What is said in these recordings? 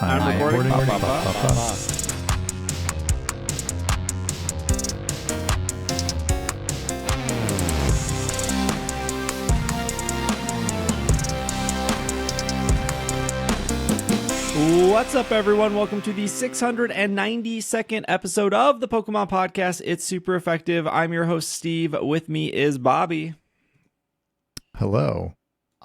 I'm recording. What's up, everyone? Welcome to the 692nd episode of the Pokemon Podcast. It's super effective. I'm your host, Steve. With me is Bobby. Hello.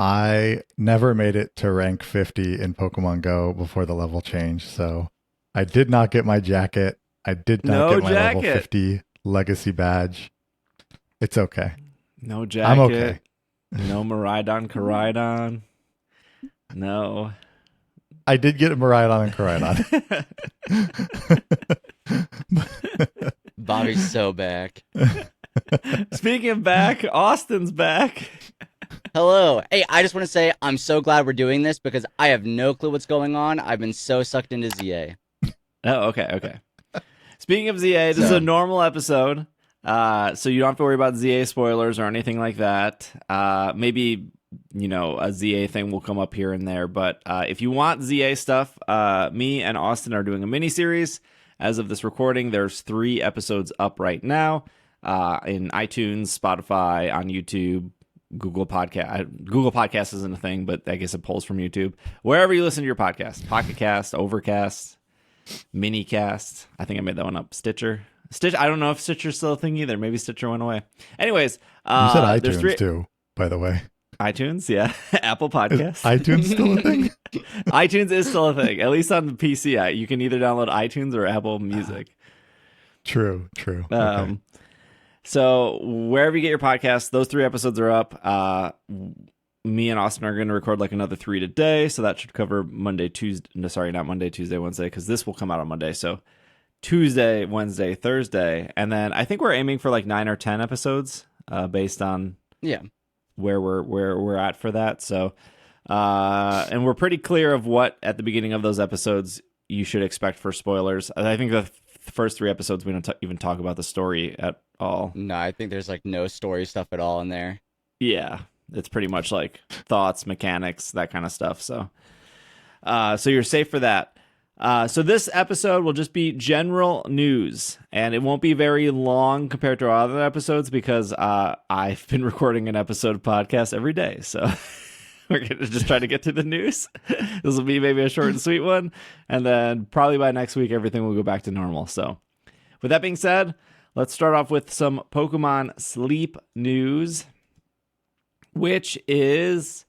I never made it to rank 50 in Pokemon GO before the level change, so I did not get my jacket. I did not get my level 50 legacy badge. It's okay. No jacket. I'm okay. No Miraidon, Koraidon. No. I did get a Miraidon and Koraidon. Bobby's so back. Speaking of back, Austin's back. Hello. Hey, I just want to say I'm so glad we're doing this because I have no clue what's going on. I've been so sucked into ZA. Oh, okay. Speaking of ZA, this is a normal episode, so you don't have to worry about ZA spoilers or anything like that. Maybe, a ZA thing will come up here and there, but if you want ZA stuff, me and Austin are doing a mini-series. As of this recording, there's 3 episodes up right now in iTunes, Spotify, on YouTube, Google Podcast. Google Podcast isn't a thing, but I guess it pulls from YouTube. Wherever you listen to your podcast, Pocket Cast, Overcast, Minicast. I think I made that one up. Stitcher. I don't know if Stitcher's still a thing either. Maybe Stitcher went away. Anyways, you said iTunes too, by the way. iTunes, yeah. Apple Podcasts. Is iTunes still a thing? iTunes is still a thing. At least on the PC, you can either download iTunes or Apple Music. True. Okay. So wherever you get your podcasts, those 3 episodes are up. Me and Austin are going to record like another 3 today, so that should cover Monday, Tuesday. No, sorry, not Monday, Tuesday, Wednesday, because this will come out on Monday. So Tuesday, Wednesday, Thursday, and then I think we're aiming for like 9 or 10 episodes, based on where we're at for that. So, and we're pretty clear of what at the beginning of those episodes you should expect for spoilers. I think the first 3 episodes we don't even talk about the story at all. No, I think there's like no story stuff at all in there. Yeah, it's pretty much like thoughts, mechanics, that kind of stuff. So you're safe for that. So this episode will just be general news, and it won't be very long compared to our other episodes because I've been recording an episode podcast every day. So we're going to just try to get to the news. This will be maybe a short and sweet one, and then probably by next week, everything will go back to normal. So with that being said, let's start off with some Pokemon Sleep news, which is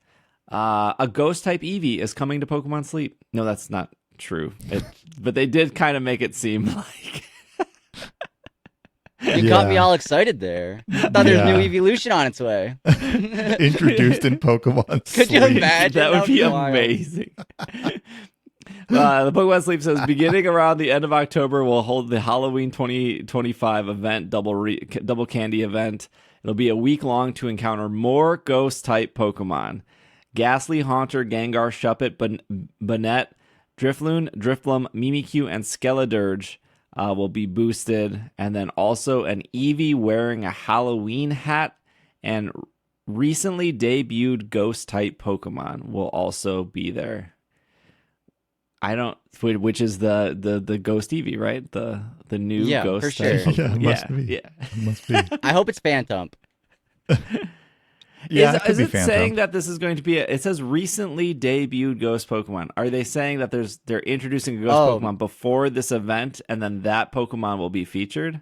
a Ghost-type Eevee is coming to Pokemon Sleep. No, that's not true. But they did kind of make it seem like... You got me all excited there. I thought there was new evolution on its way. Introduced in Pokemon Sleep. Could you imagine? That would be amazing. The Pokemon Sleep says, beginning around the end of October, we'll hold the Halloween 2025 event, double candy event. It'll be a week long to encounter more ghost-type Pokemon. Ghastly, Haunter, Gengar, Shuppet, Banette, Drifloon, Drifblim, Mimikyu, and Skeledirge will be boosted. And then also an Eevee wearing a Halloween hat and recently debuted ghost-type Pokemon will also be there. Which is the Ghost Eevee, right? The new Ghost. For sure. Yeah, it must be. Yeah. It must be. I hope it's Phantom. Yeah, is it Phantom. saying that this is going to be it says recently debuted ghost Pokemon? Are they saying that they're introducing a ghost Pokemon before this event and then that Pokemon will be featured?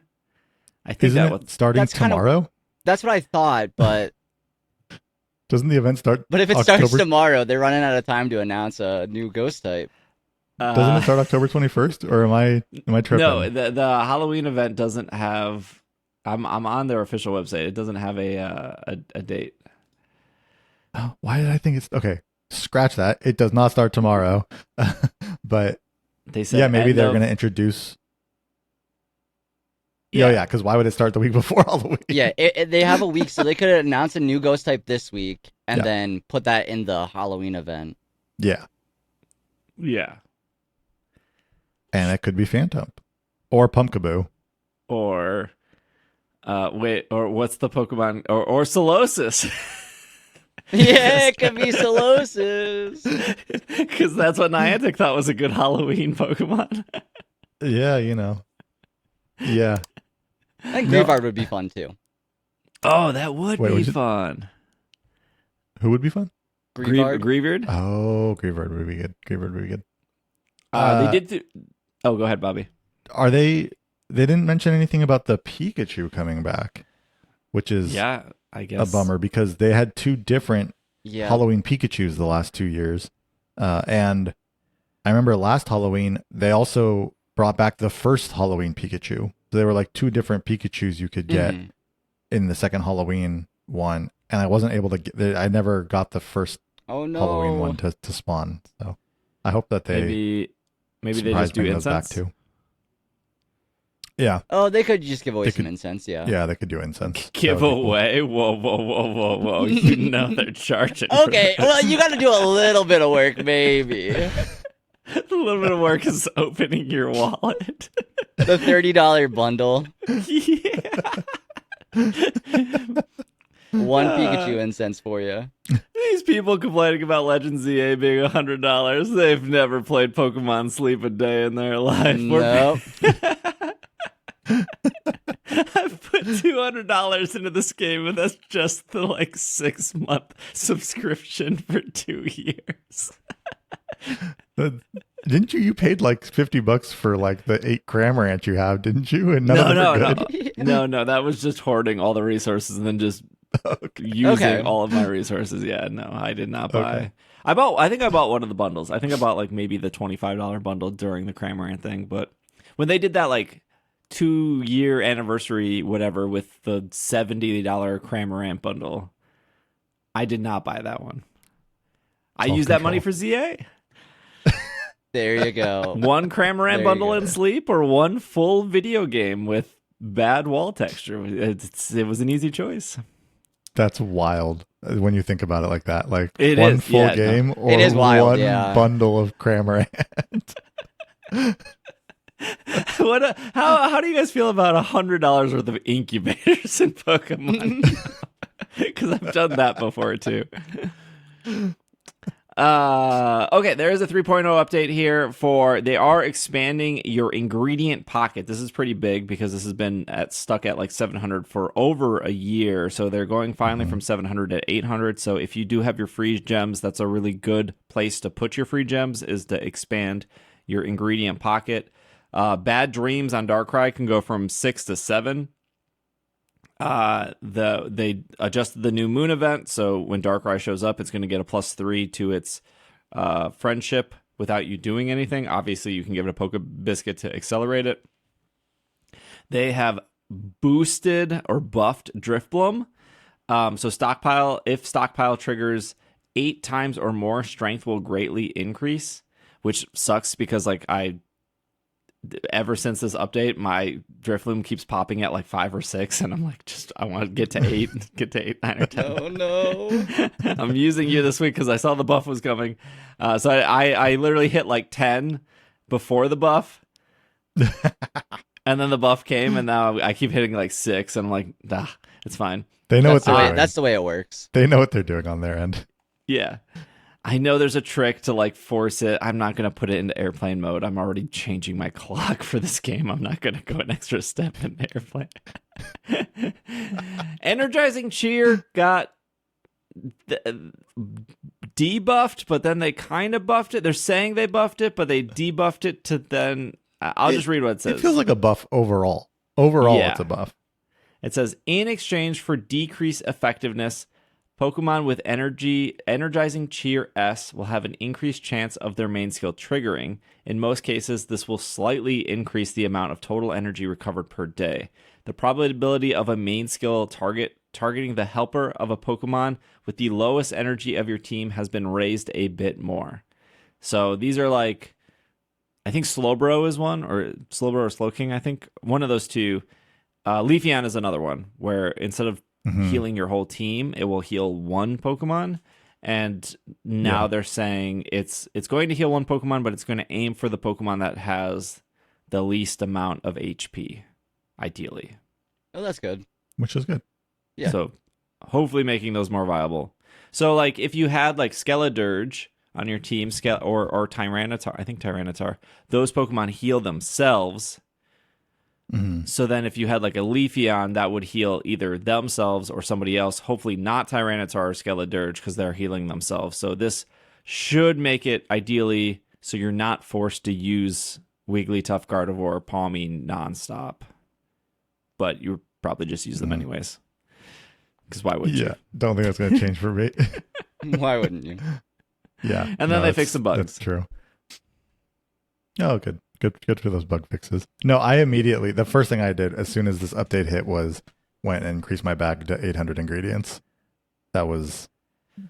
I think starting tomorrow? That's what I thought, but doesn't the event start? But if it starts tomorrow, they're running out of time to announce a new ghost type. Doesn't it start October 21st, or am I tripping? No, the Halloween event doesn't have. I'm on their official website. It doesn't have a date. Oh, why did I think it's okay? Scratch that. It does not start tomorrow, but they said maybe they're going to introduce. Yeah, because why would it start the week before Halloween? Yeah, they have a week, so they could announce a new ghost type this week and then put that in the Halloween event. Yeah. And it could be Phantom or Pumpkaboo or what's the Pokemon or Solosis? Yeah, it could be Solosis. Because that's what Niantic thought was a good Halloween Pokemon. Yeah, you know. Yeah. I think No. Greavard would be fun too. Oh, that would Wait, be was it- fun. Who would be fun? Greavard. Greavard? Oh, Greavard would be good. Greavard would be good. They did do... Oh, go ahead, Bobby. Are they didn't mention anything about the Pikachu coming back, which is Yeah, I guess. a bummer because they had 2 different Yeah. Halloween Pikachus the last 2 years. And I remember last Halloween, they also brought back the first Halloween Pikachu. So there were like 2 different Pikachus you could get Mhm. in the second Halloween one. And I wasn't able to get, I never got the first Oh no. Halloween one to spawn. So I hope that they Maybe they surprise just do bring those back incense. too. Yeah. Oh, they could just give away They some could- incense, yeah. Yeah, they could do incense. That Give would be cool. away? Whoa. You know they're charging. for Okay, this. well, you got to do a little bit of work, maybe. A little bit of work is opening your wallet. The $30 bundle. Yeah. One Pikachu incense for you. These people complaining about Legend ZA being $100. They've never played Pokemon Sleep a day in their life. Nope. I've put $200 into this game, and that's just the 6-month subscription for 2 years. Didn't you paid like $50 for like the 8 Cramorant you have, didn't you? And none of them are good. No, that was just hoarding all the resources and then just using Okay. all of my resources. Yeah, no, I did not buy. Okay. I think I bought one of the bundles. I think I bought maybe the $25 bundle during the Cramorant thing, but when they did that 2-year anniversary whatever with the $70 Cramorant bundle, I did not buy that one. I used that money for ZA. There you go. One Cramorant There you bundle go. in Sleep or one full video game with bad wall texture. It was an easy choice. That's wild when you think about it like that. Like It one is, full yeah, no. game or It is wild, one yeah. bundle of Cramorant. How do you guys feel about $100 worth of incubators in Pokemon? Because I've done that before too. Okay, there is a 3.0 update here they are expanding your ingredient pocket. This is pretty big because this has been stuck at 700 for over a year. So they're going finally from 700 to 800. So if you do have your free gems, that's a really good place to put your free gems, is to expand your ingredient pocket. Bad Dreams on Darkrai can go from 6 to 7. They adjusted the new moon event, so when Darkrai shows up, it's going to get a +3 to its friendship without you doing anything. Obviously, you can give it a Poke Biscuit to accelerate it. They have boosted or buffed Drifbloom. So if stockpile triggers 8 times or more, strength will greatly increase, which sucks because ever since this update, my Drifloom keeps popping at 5 or 6, and I'm I want to get to 8, get to 8, 9, or 10. Oh no. I'm using you this week because I saw the buff was coming. So I literally hit 10 before the buff, and then the buff came, and now I keep hitting 6, and I'm it's fine. They know That's what the they're way, doing. that's the way it works. They know what they're doing on their end. Yeah. I know there's a trick to force it. I'm not going to put it into airplane mode. I'm already changing my clock for this game. I'm not going to go an extra step in airplane. Energizing Cheer got debuffed, but then they kind of buffed it. They're saying they buffed it, but they debuffed it to then... I'll just read what it says. It feels like a buff overall. Overall, Yeah. it's a buff. It says, in exchange for decreased effectiveness, Pokemon with Energizing Cheer S will have an increased chance of their main skill triggering. In most cases, this will slightly increase the amount of total energy recovered per day. The probability of a main skill targeting the helper of a Pokemon with the lowest energy of your team has been raised a bit more. So these are I think Slowbro is one, or Slowbro or Slowking, I think. One of those two. Leafeon is another one, where instead of healing your whole team, it will heal one Pokemon. And now they're saying it's going to heal one Pokemon, but it's going to aim for the Pokemon that has the least amount of HP, ideally. Oh, that's good. Which is good. Yeah. So hopefully making those more viable. So like if you had like Skeledirge on your team, or Tyranitar, I think Tyranitar, those Pokemon heal themselves. Mhm. So then if you had like a Leafeon, that would heal either themselves or somebody else, hopefully not Tyranitar or Skeledirge because they're healing themselves. So this should make it ideally so you're not forced to use Wigglytuff, Gardevoir, or Palmy nonstop. But you would probably just use them anyways. Because why wouldn't you? Don't think that's going to change for me. Why wouldn't you? Yeah. And then they fix the bugs. That's true. Oh, good. Good for those bug fixes. No, I immediately, the first thing I did as soon as this update hit was went and increased my bag to 800 ingredients. That was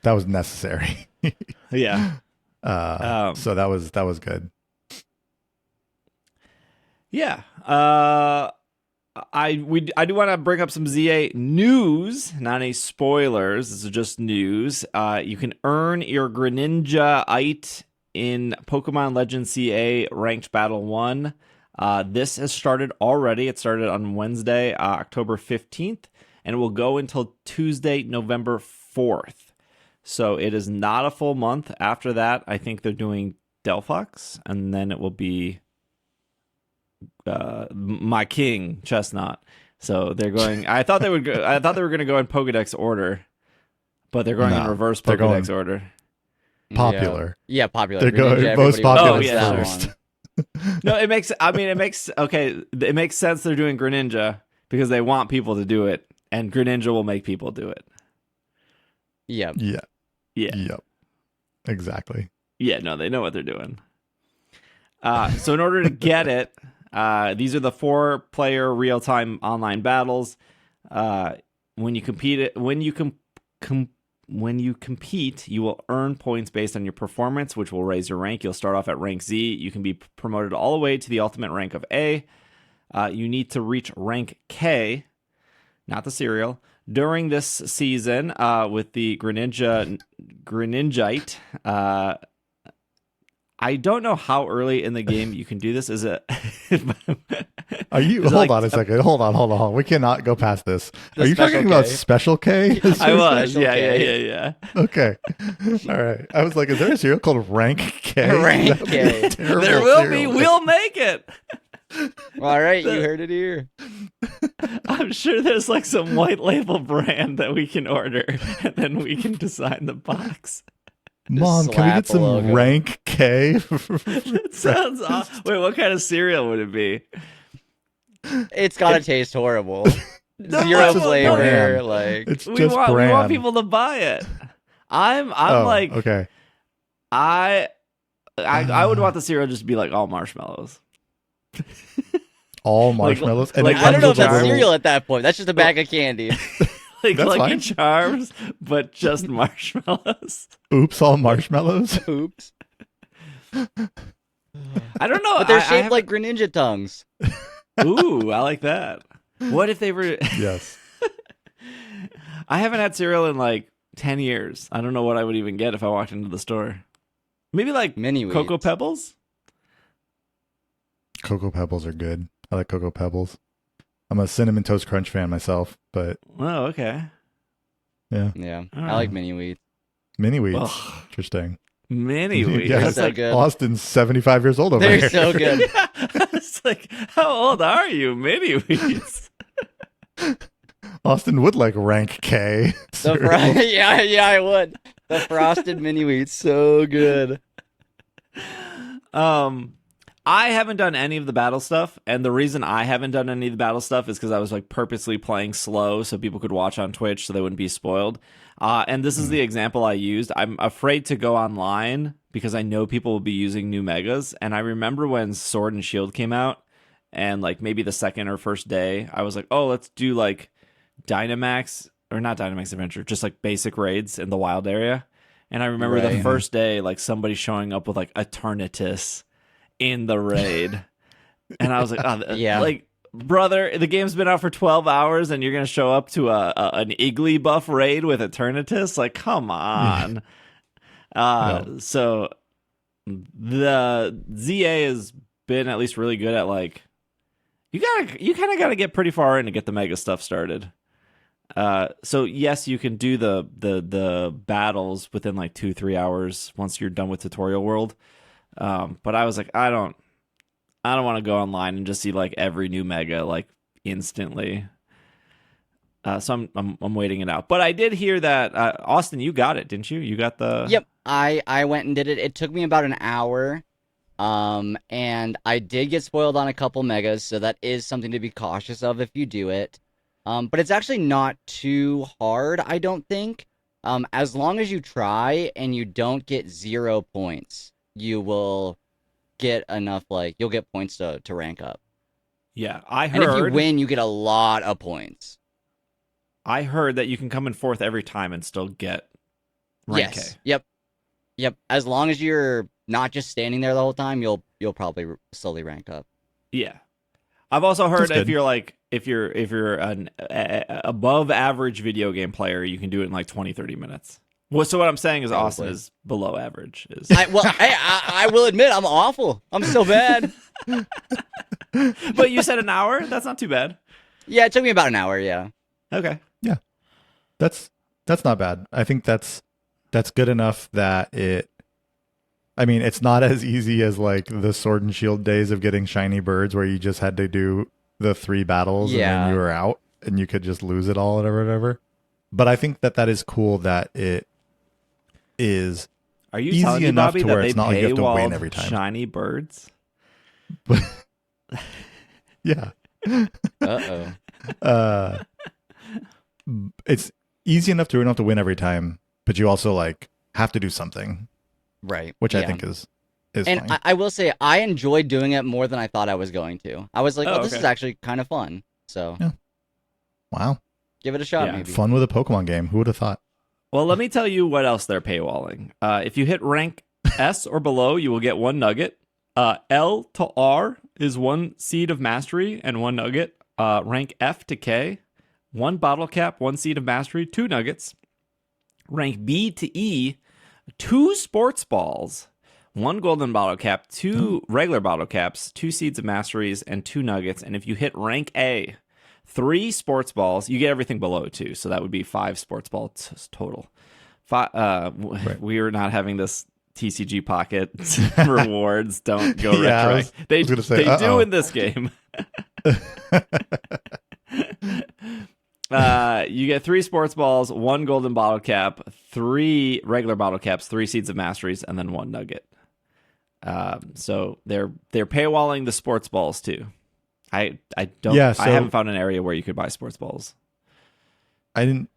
necessary. Yeah. So that was good. Yeah. I do want to bring up some ZA news, not any spoilers. This is just news. You can earn your Greninjite in Pokemon Legends CA Ranked Battle 1. This has started already. It started on Wednesday, October 15th, and it will go until Tuesday, November 4th. So it is not a full month. After that, I think they're doing Delphox, and then it will be my king, Chestnut. So they're going. I thought they were going to go in Pokedex order, but they're going in reverse Pokedex order. Popular. Yeah, popular. They're going Greninja, most everybody popular wants that first. one. No, it makes sense they're doing Greninja because they want people to do it, and Greninja will make people do it. Yeah. Yeah. Yep. Exactly. Yeah, no, they know what they're doing. So in order to get it, these are the 4-player real-time online battles. When you compete, you will earn points based on your performance, which will raise your rank. You'll start off at rank Z. You can be promoted all the way to the ultimate rank of A. You need to reach rank K, not the cereal, during this season with the Greninjite. I don't know how early in the game you can do this. Is it? Are you? Hold on a second. Hold on. We cannot go past this. Are you talking about Special K? I was. Yeah. Okay. All right. I was like, is there a cereal called Rank K? Rank K. There will be. We'll make it. All right, you heard it here. I'm sure there's like some white label brand that we can order, and then we can design the box. Mom, can we get some logo. Rank K? That sounds awesome. Wait, what kind of cereal would it be? It's gotta taste horrible. No, Zero no, flavor. brand. Like It's We just want brand. people to buy it. I'm like, okay. I would want the cereal just to be like all marshmallows. All marshmallows. And like- it I don't comes know if with a that's little- cereal at that point. That's just a bag of candy. Like That's Lucky fine. Charms, but just marshmallows. Oops, all marshmallows. Oops. I don't know. But they're I shaped haven't- like Greninja tongues. Ooh, I like that. What if they were? Yes. I haven't had cereal in like 10 years. I don't know what I would even get if I walked into the store. Maybe like Mini Cocoa Wheats. Pebbles? Cocoa Pebbles are good. I like Cocoa Pebbles. I'm a Cinnamon Toast Crunch fan myself, but Oh, okay. yeah. Yeah, Oh. I like Mini Wheats. Mini Wheats. Ugh. Interesting. Mini Wheats. Yeah, They're it's so like good. Austin's 75 years old over They're here. so good. It's like, how old are you? Mini Wheats. Austin would like Rank K. Yeah, I would. The frosted Mini Wheats, so good. I haven't done any of the battle stuff, and the reason I haven't done any of the battle stuff is because I was like purposely playing slow so people could watch on Twitch so they wouldn't be spoiled. And this is the example I used. I'm afraid to go online because I know people will be using new megas. And I remember when Sword and Shield came out, and like maybe the second or first day, I was like, oh, let's do like Dynamax, or not Dynamax Adventure, just like basic raids in the wild area. And I remember the Right. first day, like somebody showing up with like Eternatus in the raid. And I was like, oh, Yeah. like, brother, the game's been out for 12 hours and you're going to show up to an Iggly buff raid with Eternatus? Like, come on. So the ZA has been at least really good at like, you kind of got to get pretty far in to get the mega stuff started. So yes, you can do the battles within like 2-3 hours once you're done with tutorial world. But I was like, I don't want to go online and just see like every new mega like instantly. So I'm waiting it out. But I did hear that Austin, you got it, didn't you? You got the Yep, I went and did it. It took me about an hour. And I did get spoiled on a couple megas, so that is something to be cautious of if you do it. But it's actually not too hard, I don't think. As long as you try and you don't get 0 points, you will get enough, like, you'll get points to rank up. Yeah, I And if you heard win, you get a lot of points. I heard that you can come in fourth every time and still get rank Yes. K. Yep. As long as you're not just standing there the whole time, you'll probably slowly rank up. Yeah. I've also heard That's good. if you're an above average video game player, you can do it in like 20-30 minutes. Well, so what I'm saying is Austin Probably. is below average. Is I will admit I'm awful. I'm so bad. But you said an hour? That's not too bad. Yeah, it took me about an hour, yeah. Okay. That's not bad. I think that's good enough that I mean, it's not as easy as like the Sword and Shield days of getting shiny birds where you just had to do the 3 battles and then you were out and you could just lose it all or whatever. But I think that is cool that it is Are you easy telling me, enough Bobby, to that where they it's not like you have to win paywalled every time. shiny birds? Yeah. Uh-oh. It's easy enough to not have to win every time, but you also like have to do something, Right. which I yeah. think is And fine. I will say, I enjoyed doing it more than I thought I was going to. I was like, Oh, this okay. is actually kind of fun. So, Yeah. Wow. give it a shot, Yeah. maybe. Fun with a Pokemon game. Who would have thought? Well, let me tell you what else they're paywalling. If you hit rank S or below, you will get 1 nugget. L to R is 1 seed of mastery and 1 nugget. Rank F to K, 1 bottle cap, 1 seed of mastery, 2 nuggets. Rank B to E, 2 sports balls, 1 golden bottle cap, 2 regular bottle caps, 2 seeds of masteries, and 2 nuggets. And if you hit rank A, 3 sports balls, you get everything below too. So that would be 5 sports balls total. Right. We are not having this TCG Pocket rewards. Don't go Yeah, I retro. They was gonna say, they do uh-oh. in this game. You get 3 sports balls, 1 golden bottle cap, 3 regular bottle caps, 3 seeds of masteries, and then 1 nugget. So they're paywalling the sports balls too. I don't. Yeah, I so- haven't found an area where you could buy sports balls. I didn't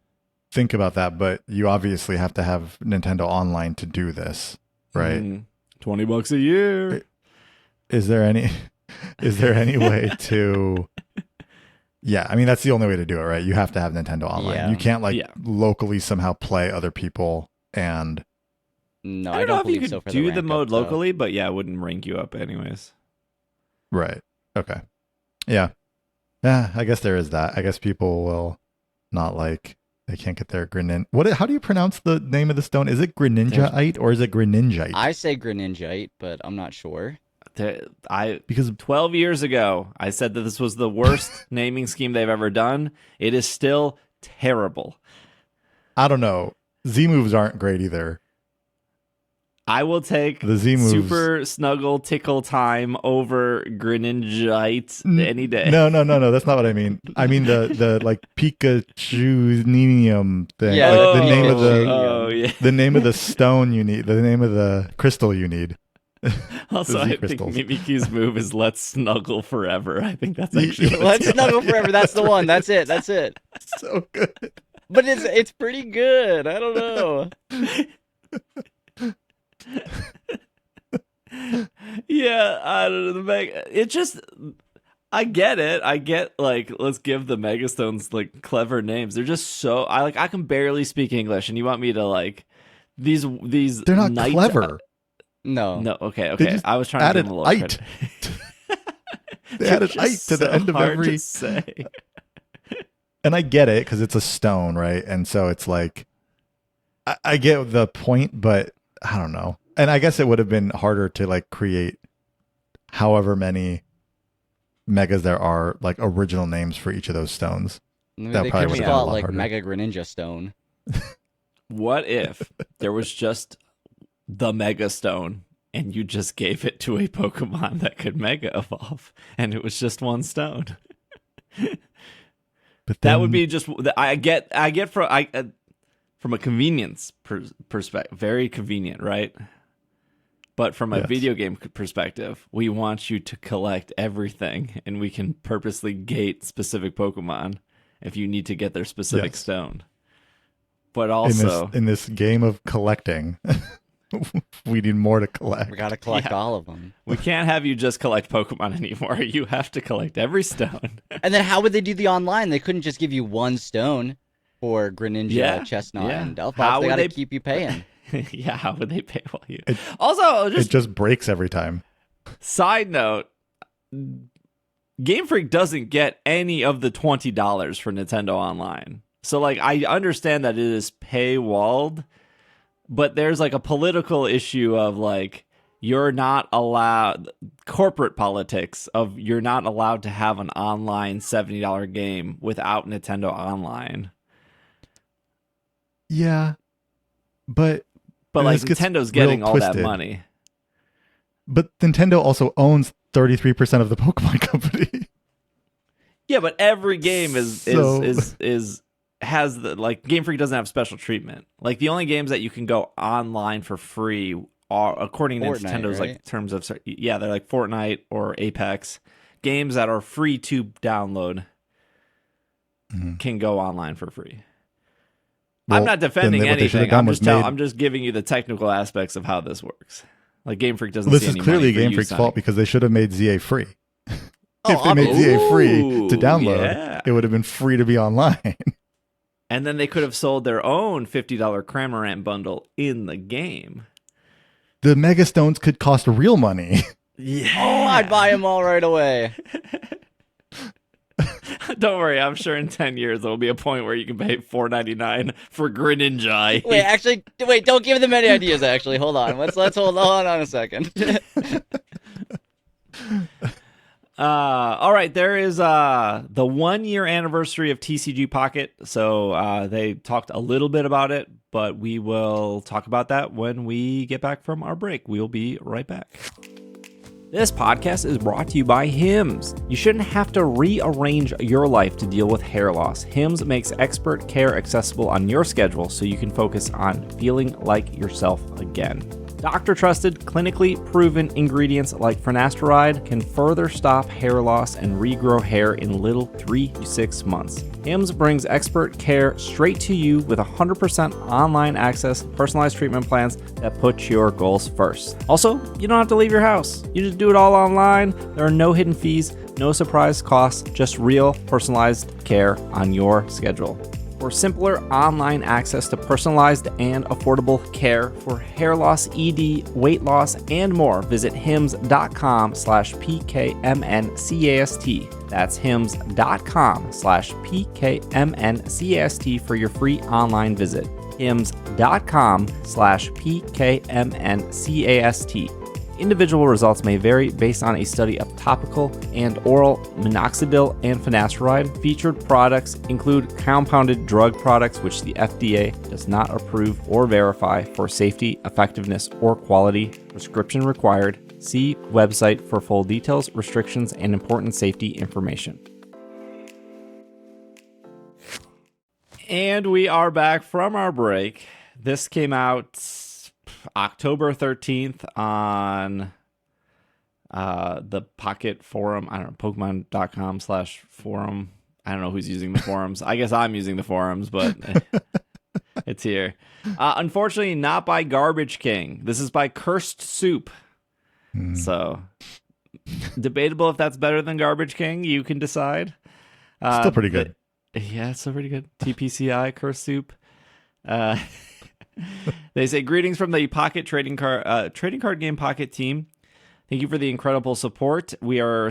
think about that, but you obviously have to have Nintendo Online to do this, right? $20 a year. Is there any way to Yeah, I mean that's the only way to do it, right? You have to have Nintendo Online. Yeah. You can't like Yeah. locally somehow play other people and No, I I don't know don't if you believe could so for do the the rank mode up, though. locally, but yeah, it wouldn't rank you up anyways. right. Okay. Yeah. Yeah, I guess there is that. I guess people will not like they can't get their how do you pronounce the name of the stone? Is it Greninjite or is it Greninjite? I say Greninjite, but I'm not sure. Because 12 years ago, I said that this was the worst naming scheme they've ever done. It is still terrible. I don't know. Z moves aren't great either. I will take The Z moves. Super Snuggle Tickle Time over Greninjite any day. No. That's not what I mean. I mean the like Pikachu Ninium thing. Yeah, like the the name of Pikachu. Oh, yeah. the name of the stone you need. The name of the crystal you need. Also, the Z I think crystals. Mimikyu's move is Let's Snuggle Forever. I think that's actually what Let's it's snuggle forever. That's the one. That's it. That's it. So good. But it's pretty good. I don't know. Yeah, I don't know. It just, I get it. I get like, let's give the Megastones like clever names. They're just so I can barely speak English, and you want me to like these. They're not knights- clever. No. No, okay. just I was trying to give added them a little it. credit. They added They're it just to the so end of hard every. to say. And I get it because it's a stone, right? And so it's like, I get the point, but I don't know. And I guess it would have been harder to like create however many megas there are, like original names for each of those stones. Maybe That they probably could just would've call been it a lot like harder. Mega Greninja Stone. What if there was just the Mega Stone and you just gave it to a Pokemon that could Mega Evolve and it was just one stone? But That then, would be just from a convenience perspective, very convenient, right? But from a Yes. video game perspective, we want you to collect everything, and we can purposely gate specific Pokemon if you need to get their specific Yes. stone. But also, in this game of collecting, we need more to collect. We gotta collect Yeah. all of them. we can't have you just collect Pokemon anymore. You have to collect every stone. And then how would they do the online? They couldn't just give you one stone for Greninja, Yeah, Chestnut, yeah. and Delphox. How They would gotta they- keep you paying. Yeah, how would they pay for you? It- Also, It just breaks every time. side note, Game Freak doesn't get any of the $20 for Nintendo Online. So, like, I understand that it is paywalled, but there's, like, a political issue of, like, you're not allowed, corporate politics of you're not allowed to have an online $70 game without Nintendo Online. Yeah. But But, like, this gets Nintendo's real getting all that twisted. money. But Nintendo also owns 33% of the Pokemon Company. Yeah, but every game So- has the, like, Game Freak doesn't have special treatment. Like, the only games that you can go online for free are, according to Fortnite, Nintendo's right? like terms of, yeah, they're like Fortnite or Apex. Games that are free to download Mhm. can go online for free. Well, I'm not defending then what they should have anything. done was I'm just giving you the technical aspects of how this works. Like, Game Freak doesn't. This see is any clearly money for Game you Freak's signing. fault because they should have made ZA free. Oh, If they made ZA free to Ooh, download, yeah. it would have been free to be online. And then they could have sold their own $50 Cramorant bundle in the game. The Mega Stones could cost real money. Yeah. Oh, I'd buy them all right away. Don't worry, I'm sure in 10 years there'll be a point where you can pay $4.99 for Greninjite. Wait, don't give them any ideas, actually. Hold on. Let's hold on a second. All right, there is the 1 year anniversary of TCG Pocket. So they talked a little bit about it, but we will talk about that when we get back from our break. We'll be right back. This podcast is brought to you by Hims. You shouldn't have to rearrange your life to deal with hair loss. Hims makes expert care accessible on your schedule so you can focus on feeling like yourself again. Doctor-trusted, clinically proven ingredients like finasteride can further stop hair loss and regrow hair in little 3 to 6 months. Hims brings expert care straight to you with 100% online access, personalized treatment plans that put your goals first. Also, you don't have to leave your house. You just do it all online. There are no hidden fees, no surprise costs, just real personalized care on your schedule. For simpler online access to personalized and affordable care for hair loss, ED, weight loss, and more, visit hims.com/PKMNcast. That's hims.com/PKMNcast for your free online visit. hims.com/PKMNcast. Individual results may vary based on a study of topical and oral minoxidil and finasteride. Featured products include compounded drug products, which the FDA does not approve or verify for safety, effectiveness, or quality. Prescription required. See website for full details, restrictions, and important safety information. And we are back from our break. This came out October 13th on the Pocket forum. I don't know, Pokemon.com/forum. I don't know who's using the forums. I guess I'm using the forums, but it's here. Unfortunately, not by Garbage King. This is by Cursed Soup. So, debatable if that's better than Garbage King. You can decide. Still pretty good. Yeah, it's still pretty good. TPCI, Cursed Soup. They say, greetings from the Pocket trading card game Pocket team. Thank you for the incredible support. We are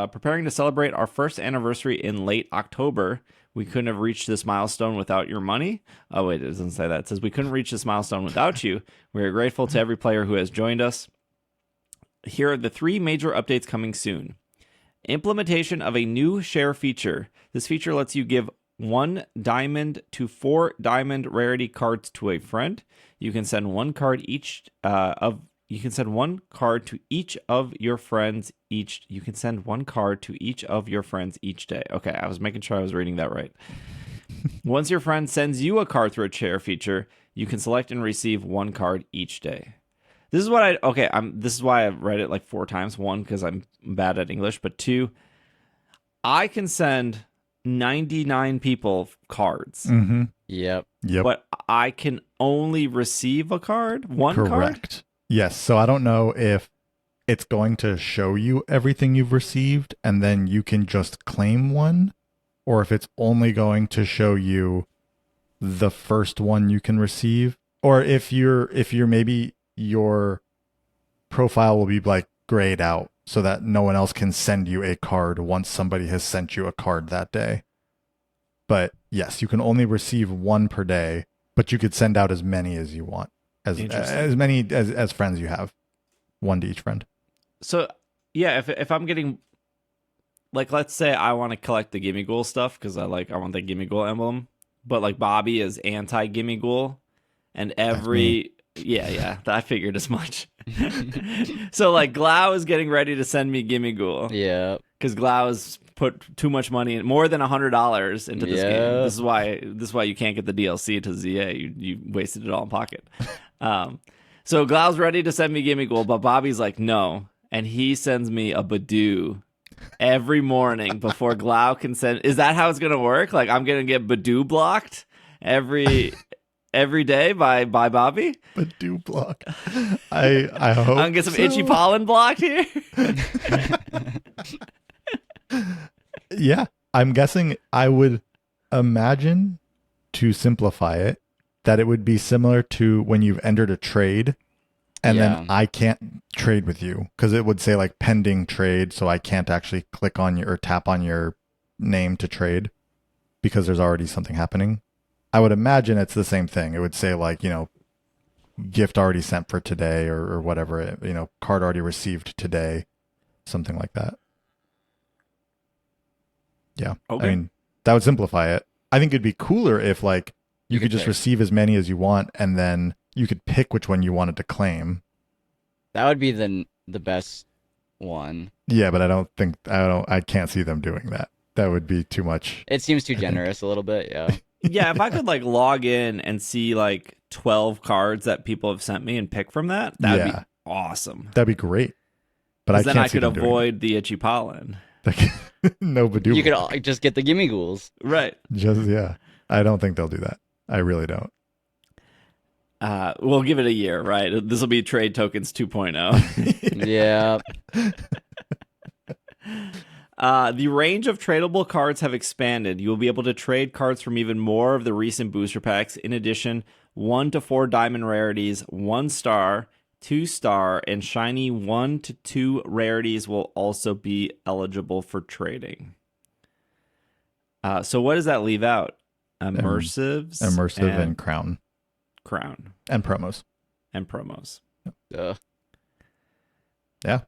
preparing to celebrate our first anniversary in late October. We couldn't have reached this milestone without your money. Oh, wait, it doesn't say that. It says, we couldn't reach this milestone without you. We are grateful to every player who has joined us. Here are the 3 major updates coming soon. Implementation of a new share feature. This feature lets you give 1 diamond to 4 diamond rarity cards to a friend. You can send one card You can send one card to each of your friends each. You can send one card to each of your friends each day. Okay, I was making sure I was reading that right. Once your friend sends you a card through a chair feature, you can select and receive one card each day. This is what this is why I've read it like 4 times. 1, because I'm bad at English, but 2, I can send 99 people cards. Mm-hmm. Yep. But I can only receive a card? One card? Correct. Yes. So I don't know if it's going to show you everything you've received and then you can just claim one, or if it's only going to show you the first one you can receive, or if you're maybe your profile will be like grayed out so that no one else can send you a card once somebody has sent you a card that day. But yes, you can only receive one per day, but you could send out as many as you want, as many as friends you have, one to each friend. So yeah, if I'm getting, like, let's say I want to collect the Gimme Ghoul stuff because I want the Gimme Ghoul emblem, but like Bobby is anti Gimme Ghoul, and I figured as much. So like Glau is getting ready to send me Gimme Ghoul. Yeah. Because Glau has put too much money in, more than $100 into this game. This is why you can't get the DLC to ZA. You wasted it all in Pocket. So Glau's ready to send me Gimme Ghoul, but Bobby's like, no. And he sends me a Badoo every morning before Glau can send. Is that how it's gonna work? Like I'm gonna get Badoo blocked every day by Bobby? Badoo block. I hope I'm gonna get some itchy pollen blocked here. Yeah, I'm guessing I would imagine, to simplify it, that it would be similar to when you've entered a trade and then I can't trade with you because it would say like pending trade, so I can't actually click on your or tap on your name to trade because there's already something happening. I would imagine it's the same thing. It would say like, gift already sent for today or whatever, card already received today, something like that. Yeah. Okay. I mean, that would simplify it. I think it'd be cooler if like you could just receive as many as you want and then you could pick which one you wanted to claim. That would be the best one. Yeah, but I can't see them doing that. That would be too much. It seems too generous a little bit, yeah. Yeah, if I could like log in and see like 12 cards that people have sent me and pick from that'd be awesome. That'd be great. But I then can't I could avoid the itchy pollen. No Badoo. You could just get the Gimme Ghouls. Right. I don't think they'll do that. I really don't. We'll give it a year, right? This will be Trade Tokens 2.0. Yeah. The range of tradable cards have expanded. You will be able to trade cards from even more of the recent booster packs. In addition, 1 to 4 diamond rarities, 1 star, 2 star, and shiny 1 to 2 rarities will also be eligible for trading. So what does that leave out? Immersive and crown. And promos. Yeah,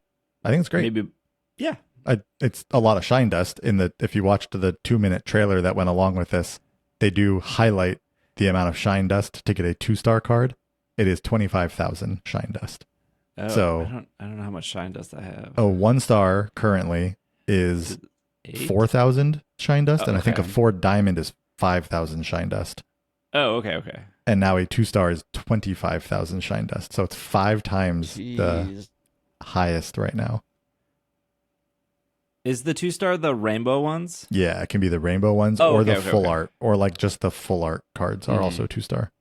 I think it's great. Maybe, yeah. It's a lot of shine dust in that. If you watched the 2-minute trailer that went along with this, they do highlight the amount of shine dust to get a 2-star card. It is 25,000 shine dust. Oh, so I don't know how much shine dust I have. A 1-star currently is 4,000 shine dust, and I think a 4 diamond is 5,000 shine dust. Oh, okay. And now a 2-star is 25,000 shine dust. So it's 5 times the highest right now. Is the 2-star the rainbow ones? Yeah, it can be the rainbow ones the full art, or like just the full art cards are also 2-star.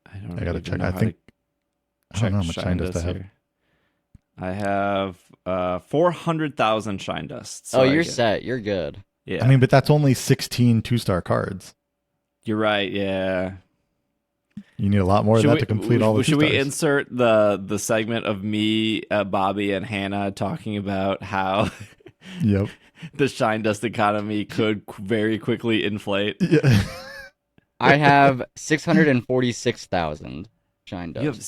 I gotta check. I don't know how much shine dust I have. Here. I have 400,000 shine dust. So you're set. You're good. Yeah. I mean, but that's only 16 2-star cards. You're right. Yeah. You need a lot more of that to complete all the 2-stars. Should we insert the segment of me, Bobby, and Hannah talking about how the shine dust economy could very quickly inflate? Yeah. I have 646,000 shine dust. You have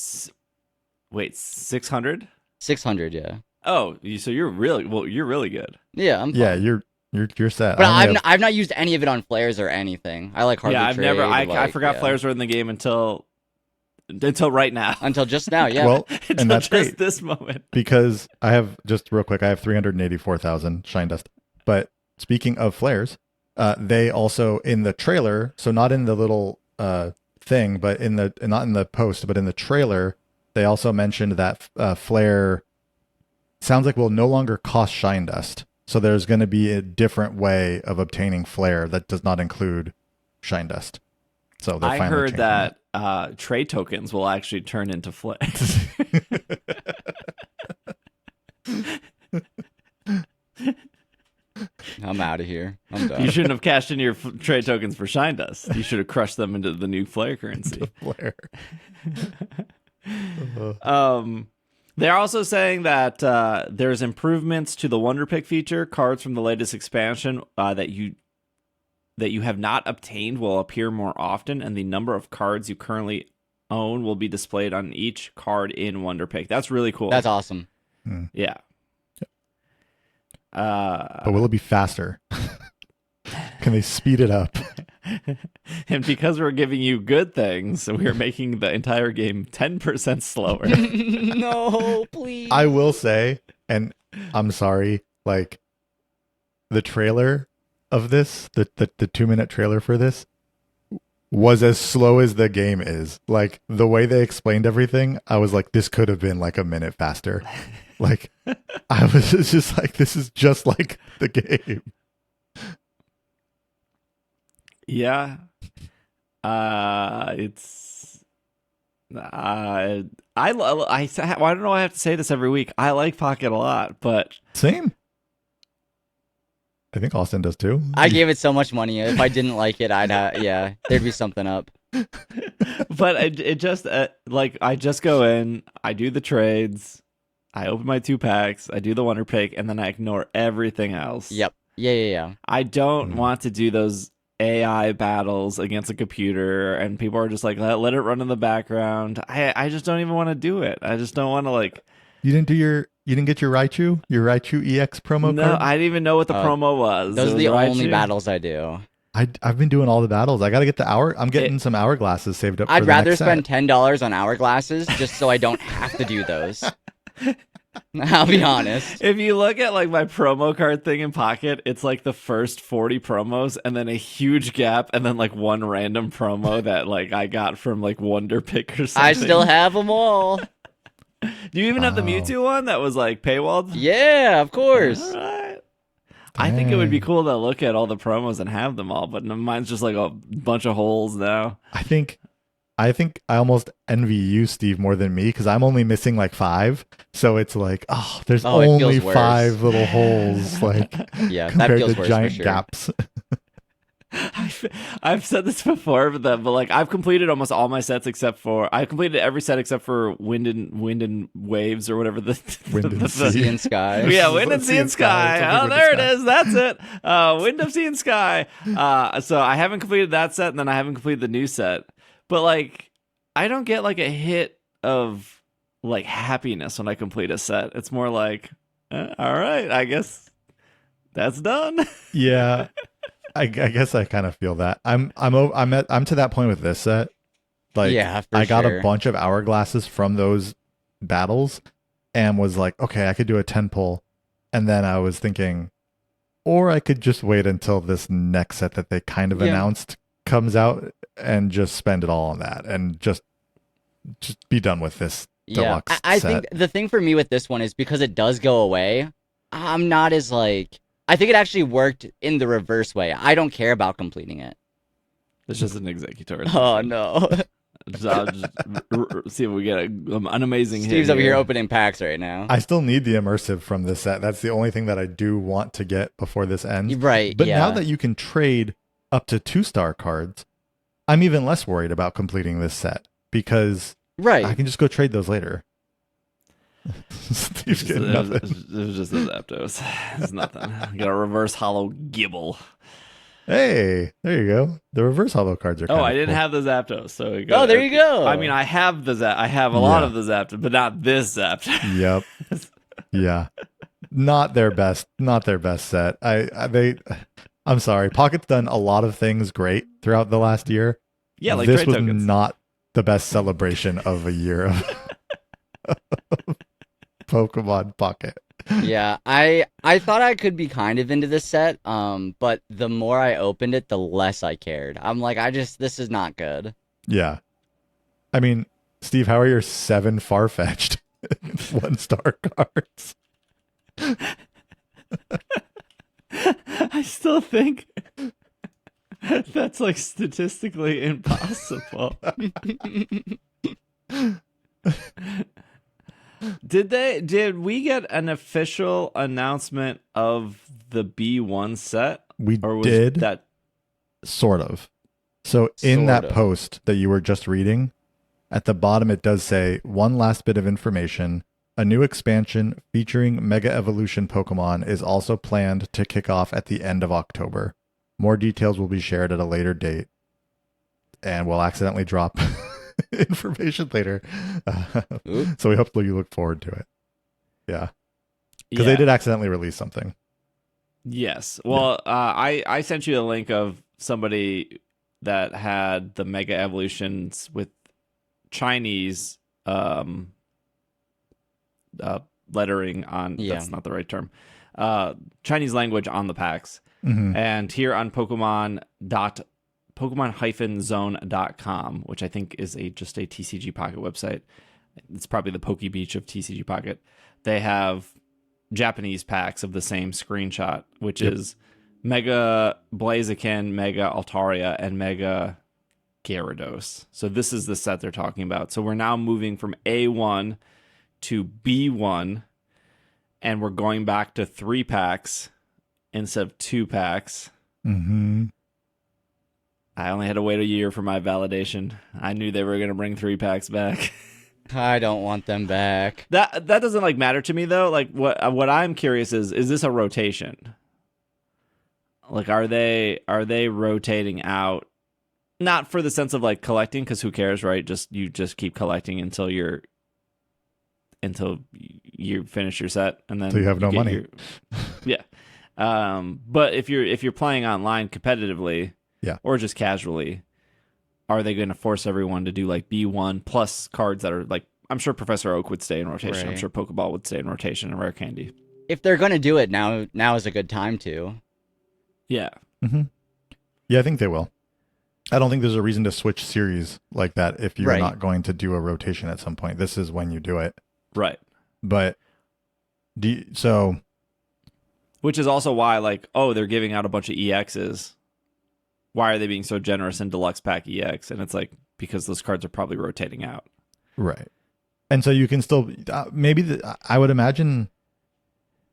wait, 600? 600, yeah. Oh, so you're really good. Yeah, I'm fine. Yeah, you're You're set. But I've not used any of it on flares or anything. I like hardly Yeah, I've trade, never. I like, forgot yeah. flares were in the game until right now. Until just now, yeah. Well, Until and that's just great this moment. because I have just real quick. I have 384,000 shine dust. But speaking of flares, they also in the trailer, so not in the little thing, but not in the post, but in the trailer, they also mentioned that flare sounds like will no longer cost shine dust. So there's going to be a different way of obtaining flare that does not include shine dust. So I heard that trade tokens will actually turn into flares. I'm out of here. I'm done. You shouldn't have cashed in your trade tokens for shine dust. You should have crushed them into the new flare currency. flare. They're also saying that there's improvements to the Wonder Pick feature. Cards from the latest expansion that you have not obtained will appear more often, and the number of cards you currently own will be displayed on each card in Wonder Pick. That's really cool. That's awesome. Yeah. But will it be faster? Can they speed it up? And because we're giving you good things, we're making the entire game 10% slower. No, please. I will say, and I'm sorry, like the trailer of this, the 2-minute trailer for this was as slow as the game is. Like the way they explained everything, I was like, this could have been like a minute faster. Like I was just like, this is just like the game. Yeah. It's I don't know why I have to say this every week. I like Pocket a lot, but Same. I think Austin does too. I gave it so much money. If I didn't like it, there'd be something up. but it just like I just go in, I do the trades, I open my 2-packs, I do the Wonder Pick, and then I ignore everything else. Yep. Yeah. I don't want to do those AI battles against a computer, and people are just like, let it run in the background. I just don't even want to do it. I just don't want to like. You didn't get your Raichu EX promo card? No, I didn't even know what the promo was. Those are the Raichu. only battles I do. I've been doing all the battles. I got to get the hour. I'm getting some hourglasses saved up. I'd for the rather next spend set. $10 on hourglasses just so I don't have to do those. I'll be honest. If you look at like my promo card thing in Pocket, it's like the first 40 promos and then a huge gap and then like one random promo that like I got from like Wonder Pick or something. I still have them all. Do you even have the Mewtwo one that was like paywalled? Yeah, of course. All right. I think it would be cool to look at all the promos and have them all, but mine's just like a bunch of holes now. I think I almost envy you, Steve, more than me because I'm only missing like 5. So it's like, there's only 5 little holes, like Yeah, that compared feels to worse giant for sure. gaps. I've said this before, but like I've completed almost all my sets I completed every set except for Wind and Waves or whatever Wind and Sea. Sea and Sky. Yeah, Wind and Sea and Sky. Oh, there it is. That's it. Wind of Sea and Sky. So I haven't completed that set, and then I haven't completed the new set. But like, I don't get like a hit of like happiness when I complete a set. It's more like, all right, I guess that's done. Yeah. I guess I kind of feel that. I'm to that point with this set. Like, Yeah, for I got sure. a bunch of hourglasses from those battles, and was like, okay, I could do a 10 pull, and then I was thinking, or I could just wait until this next set that they kind of announced comes out and just spend it all on that, and just be done with this deluxe I set. think the thing for me with this one is because it does go away, I'm not as like... I think it actually worked in the reverse way. I don't care about completing it. It's just an executor. Oh, no. I'll just see if we get an amazing hit. Steve's over here here opening packs right now. I still need the immersive from this set. That's the only thing that I do want to get before this ends. Right, But yeah. now that you can trade up to 2-star cards, I'm even less worried about completing this set because Right. I can just go trade those later. Steve's getting nothing. It was just the Zapdos. It's nothing. Got a reverse hollow Gibble. Hey, there you go. The reverse hollow cards are. Oh, I kinda didn't cool. have the Zapdos, so Oh, there you go. I mean, I have I have a lot of the Zapdos, but not this Zapdos. Yep. Yeah. not their best set. I'm sorry. Pocket's done a lot of things great throughout the last year. Yeah, like this trade was tokens. not the best celebration of a year of Pokemon Pocket. Yeah, I thought I could be kind of into this set, but the more I opened it, the less I cared. I'm like, this is not good. Yeah. I mean, Steve, how are your 7 Farfetch'd 1-star cards? I still think that's like statistically impossible. Did we get an official announcement of the B1 set? We Or was did. that Sort of. So in Sort that of. post that you were just reading, at the bottom it does say one last bit of information. A new expansion featuring Mega Evolution Pokemon is also planned to kick off at the end of October. More details will be shared at a later date. And we'll accidentally drop information later. So we hope you look forward to it. Yeah. Because they did accidentally release something. Yes. Well, I sent you a link of somebody that had the Mega Evolutions with Chinese lettering on. Yeah. That's not the right term. Chinese language on the packs. Mm-hmm. And here on Pokemon-zone.com, which I think is just a TCG Pocket website. It's probably the Poke Beach of TCG Pocket. They have Japanese packs of the same screenshot, which is Mega Blaziken, Mega Altaria, and Mega Gyarados. So this is the set they're talking about. So we're now moving from A1 to B1, and we're going back to 3 packs instead of 2 packs. Mm-hmm. I only had to wait a year for my validation. I knew they were going to bring 3 packs back. I don't want them back. That doesn't like matter to me though. Like what I'm curious is this a rotation? Like are they rotating out? Not for the sense of like collecting, because who cares, right? You just keep collecting until you finish your set, and then So you have no money. Yeah. But if you're playing online competitively, or just casually, are they going to force everyone to do like B1 plus cards that are like, I'm sure Professor Oak would stay in rotation. Right. I'm sure Pokeball would stay in rotation, and Rare Candy. If they're gonna do it now is a good time to. Yeah. Mm-hmm. Yeah, I think they will. I don't think there's a reason to switch series like that if you're not going to do a rotation at some point. This is when you do it. Right. But which is also why, like, they're giving out a bunch of EXs. Why are they being so generous in Deluxe Pack EX? And it's like, because those cards are probably rotating out. Right. And so you can still, I would imagine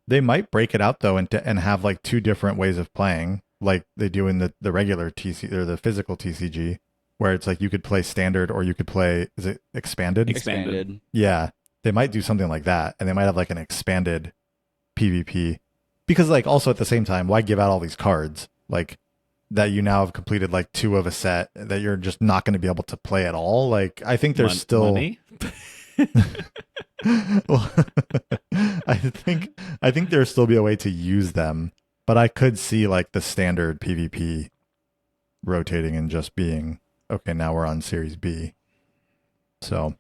they might break it out though and have like 2 different ways of playing, like they do in the regular TCG or the physical TCG, where it's like you could play standard or you could play, is it expanded? Expanded. Yeah. They might do something like that, and they might have like an expanded PvP. Because like also at the same time, why give out all these cards? Like that you now have completed like 2 of a set that you're just not going to be able to play at all. Like I think there's still money? Well, I think there'll still be a way to use them, but I could see like the standard PvP rotating and just being okay. Now we're on Series B, so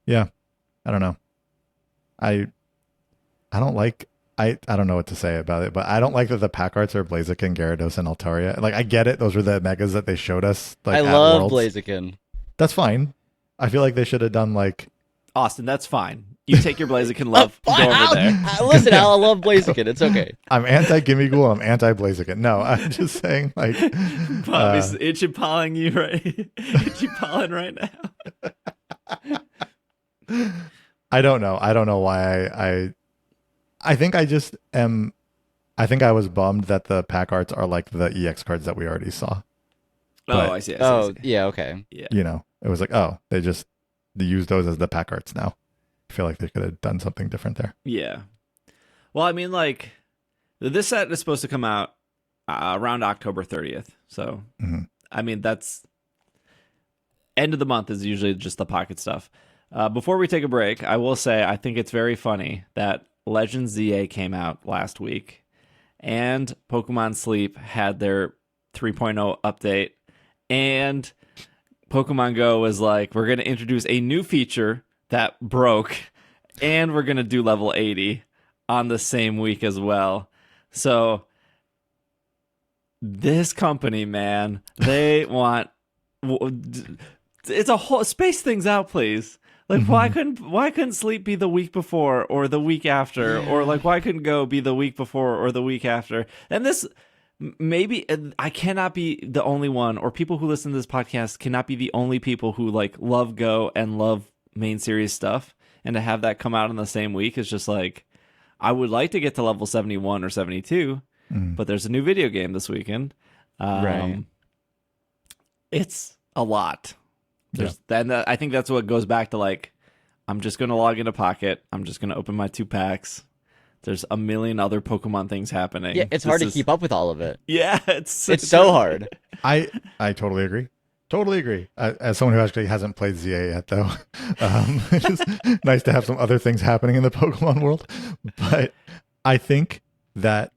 yeah, I don't know. I don't like. I don't know what to say about it, but I don't like that the pack arts are Blaziken, Gyarados, and Altaria. Like, I get it; those were the megas that they showed us. Like, I love Blaziken. That's fine. I feel like they should have done like Austin. That's fine. You take your Blaziken love. Go over there. Listen, I love Blaziken. It's okay. I'm anti Gimmighoul. I'm anti Blaziken. No, I'm just saying like Bobby's itchy-pawing you right. Itchy-pawing right now. I don't know. I don't know why I think I just am. I think I was bummed that the pack arts are like the EX cards that we already saw. But, I see. Yeah, okay. Yeah. You know, it was like, they use those as the pack arts now. I feel like they could have done something different there. Yeah. Well, I mean, like, this set is supposed to come out around October 30th. So, I mean, that's end of the month is usually just the pocket stuff. Before we take a break, I will say I think it's very funny that Legends ZA came out last week, and Pokemon Sleep had their 3.0 update, and Pokemon Go was like, we're going to introduce a new feature that broke, and we're going to do level 80 on the same week as well. So this company, man, they want... It's a whole... Space things out, please. Like, why couldn't Sleep be the week before or the week after? Or, like, why couldn't Go be the week before or the week after? And this... Maybe I cannot be the only one, or people who listen to this podcast cannot be the only people who like love Go and love main series stuff, and to have that come out in the same week is just like, I would like to get to level 71 or 72, but there's a new video game this weekend. Right. It's a lot. Then I think that's what goes back to like, I'm just going to log into Pocket. I'm just going to open my 2 packs. There's a million other Pokemon things happening. Yeah, it's hard to keep up with all of it. Yeah, it's so hard. I totally agree. Totally agree. As someone who actually hasn't played ZA yet, though, it's nice to have some other things happening in the Pokemon world. But I think that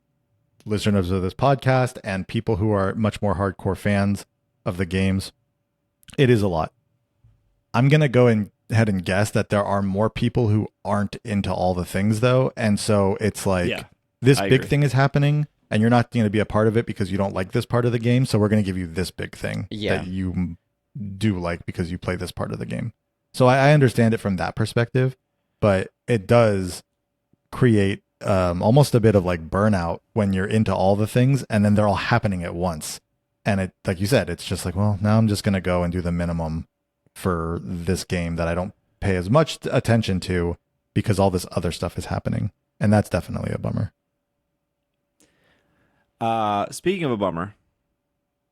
listeners of this podcast and people who are much more hardcore fans of the games, it is a lot. I'm going to go ahead and guess that there are more people who aren't into all the things, though. And so it's like, this big thing is happening, and you're not going to be a part of it because you don't like this part of the game. So we're going to give you this big thing that you do like because you play this part of the game. So I understand it from that perspective, but it does create almost a bit of like burnout when you're into all the things and then they're all happening at once. And it, like you said, it's just like, well, now I'm just going to go and do the minimum for this game that I don't pay as much attention to because all this other stuff is happening. And that's definitely a bummer. Speaking of a bummer,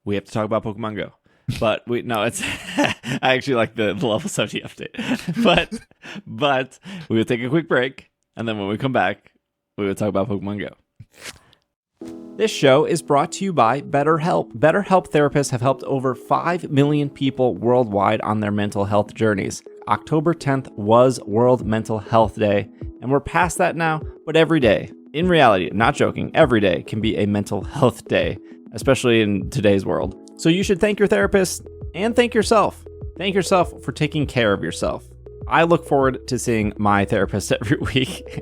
we have to talk about Pokemon Go. But it's I actually like the level 70 update. But we will take a quick break, and then when we come back, we will talk about Pokemon Go. This show is brought to you by BetterHelp. BetterHelp therapists have helped over 5 million people worldwide on their mental health journeys. October 10th was World Mental Health Day, and we're past that now, but every day, in reality, not joking, every day can be a mental health day, especially in today's world. So you should thank your therapist and thank yourself. Thank yourself for taking care of yourself. I look forward to seeing my therapist every week.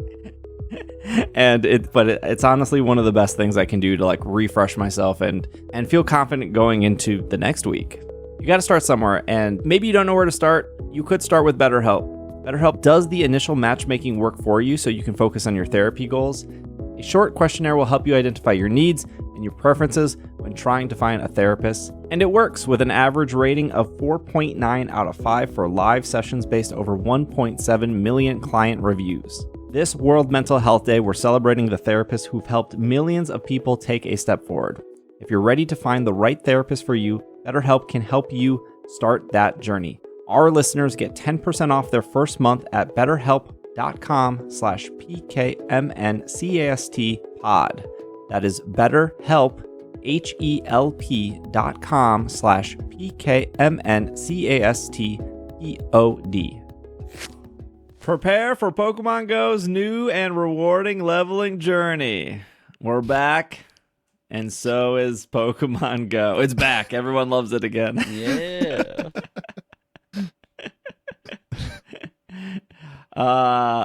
But it's honestly one of the best things I can do to like refresh myself and feel confident going into the next week. You got to start somewhere, and maybe you don't know where to start. You could start with BetterHelp. BetterHelp does the initial matchmaking work for you so you can focus on your therapy goals. A short questionnaire will help you identify your needs and your preferences when trying to find a therapist. And it works with an average rating of 4.9 out of 5 for live sessions based over 1.7 million client reviews. This World Mental Health Day, we're celebrating the therapists who've helped millions of people take a step forward. If you're ready to find the right therapist for you, BetterHelp can help you start that journey. Our listeners get 10% off their first month at BetterHelp.com/PKMNcast pod. That is BetterHelp, HELP.com/PKMNcast pod. Prepare for Pokemon Go's new and rewarding leveling journey. We're back, and so is Pokemon Go. It's back. Everyone loves it again. Yeah.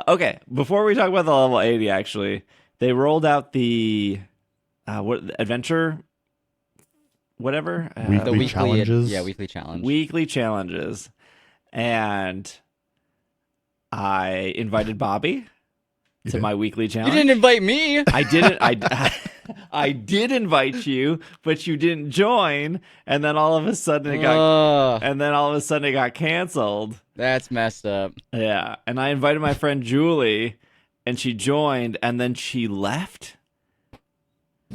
Okay, before we talk about the level 80, actually, they rolled out the adventure, whatever, weekly weekly challenges. Weekly challenge. Weekly challenges, and I invited Bobby to my weekly challenge. You didn't invite me. I didn't. I did invite you, but you didn't join, and then all of a sudden it got canceled. That's messed up. Yeah, and I invited my friend Julie, and she joined, and then she left.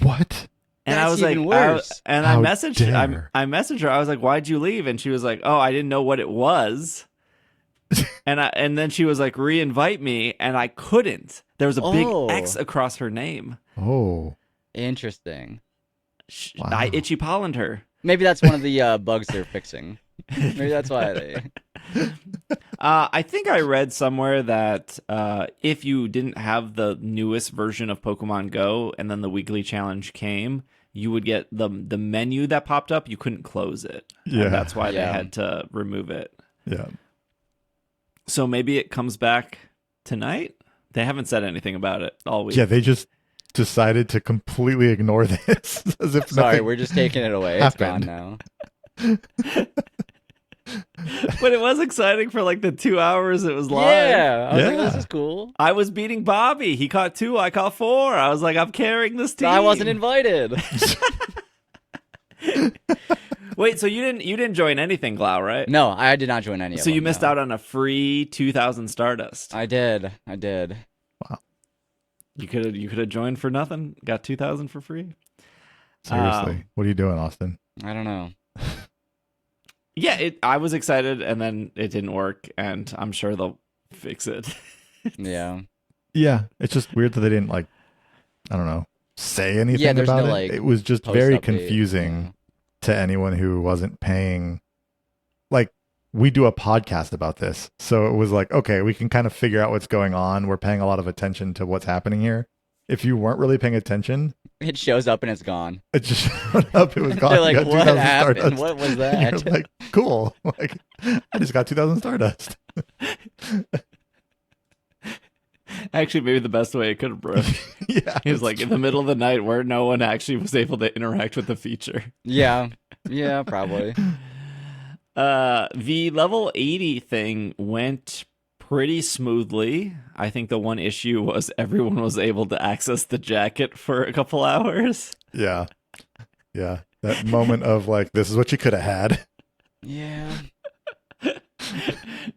What? And That's I was like, even worse. I messaged her. I was like, "Why'd you leave?" And she was like, "Oh, I didn't know what it was." and then she was like, "Re-invite me," and I couldn't. There was a big X across her name. Oh, interesting. I itchy pollened her. Maybe that's one of the bugs they're fixing. Maybe that's why they. I think I read somewhere that if you didn't have the newest version of Pokemon Go and then the weekly challenge came, you would get the menu that popped up. You couldn't close it. Yeah. And that's why they Yeah. had to remove it. Yeah. So maybe it comes back tonight? They haven't said anything about it all week. Yeah, they just decided to completely ignore this as if Sorry, nothing we're just taking it away. happened. It's gone now. But it was exciting for like the 2 hours it was live. Yeah, I was like, Yeah. this is cool. I was beating Bobby. He caught 2, I caught 4. I was like, I'm carrying this team. I wasn't invited. Wait, so you didn't join anything, Glau, right? No, I did not join any of So them. you missed no. out on a free 2,000 Stardust. I did. You could have joined for nothing. Got 2,000 for free. Seriously. What are you doing, Austin? I don't know. Yeah, I was excited, and then it didn't work, and I'm sure they'll fix it. Yeah. Yeah, it's just weird that they didn't I don't know, say anything Yeah, there's about no, it. It was just very post-update, confusing to anyone who wasn't paying. Like, we do a podcast about this, so it was like, okay, we can kind of figure out what's going on. We're paying a lot of attention to what's happening here. If you weren't really paying attention, It shows up and it's gone. it just showed up. It was gone. They're You like, got what 2,000 happened? Stardust. What was And that? you're like, cool. Like, I just got 2,000 Stardust. Actually, maybe the best way it could have broke. Yeah, It was like in the middle of the night where no one actually was able to interact with the feature. Yeah. Yeah, probably. The level 80 thing went pretty smoothly. I think the one issue was everyone was able to access the jacket for a couple hours. yeah, yeah. That moment of like, this is what you could have had. Yeah.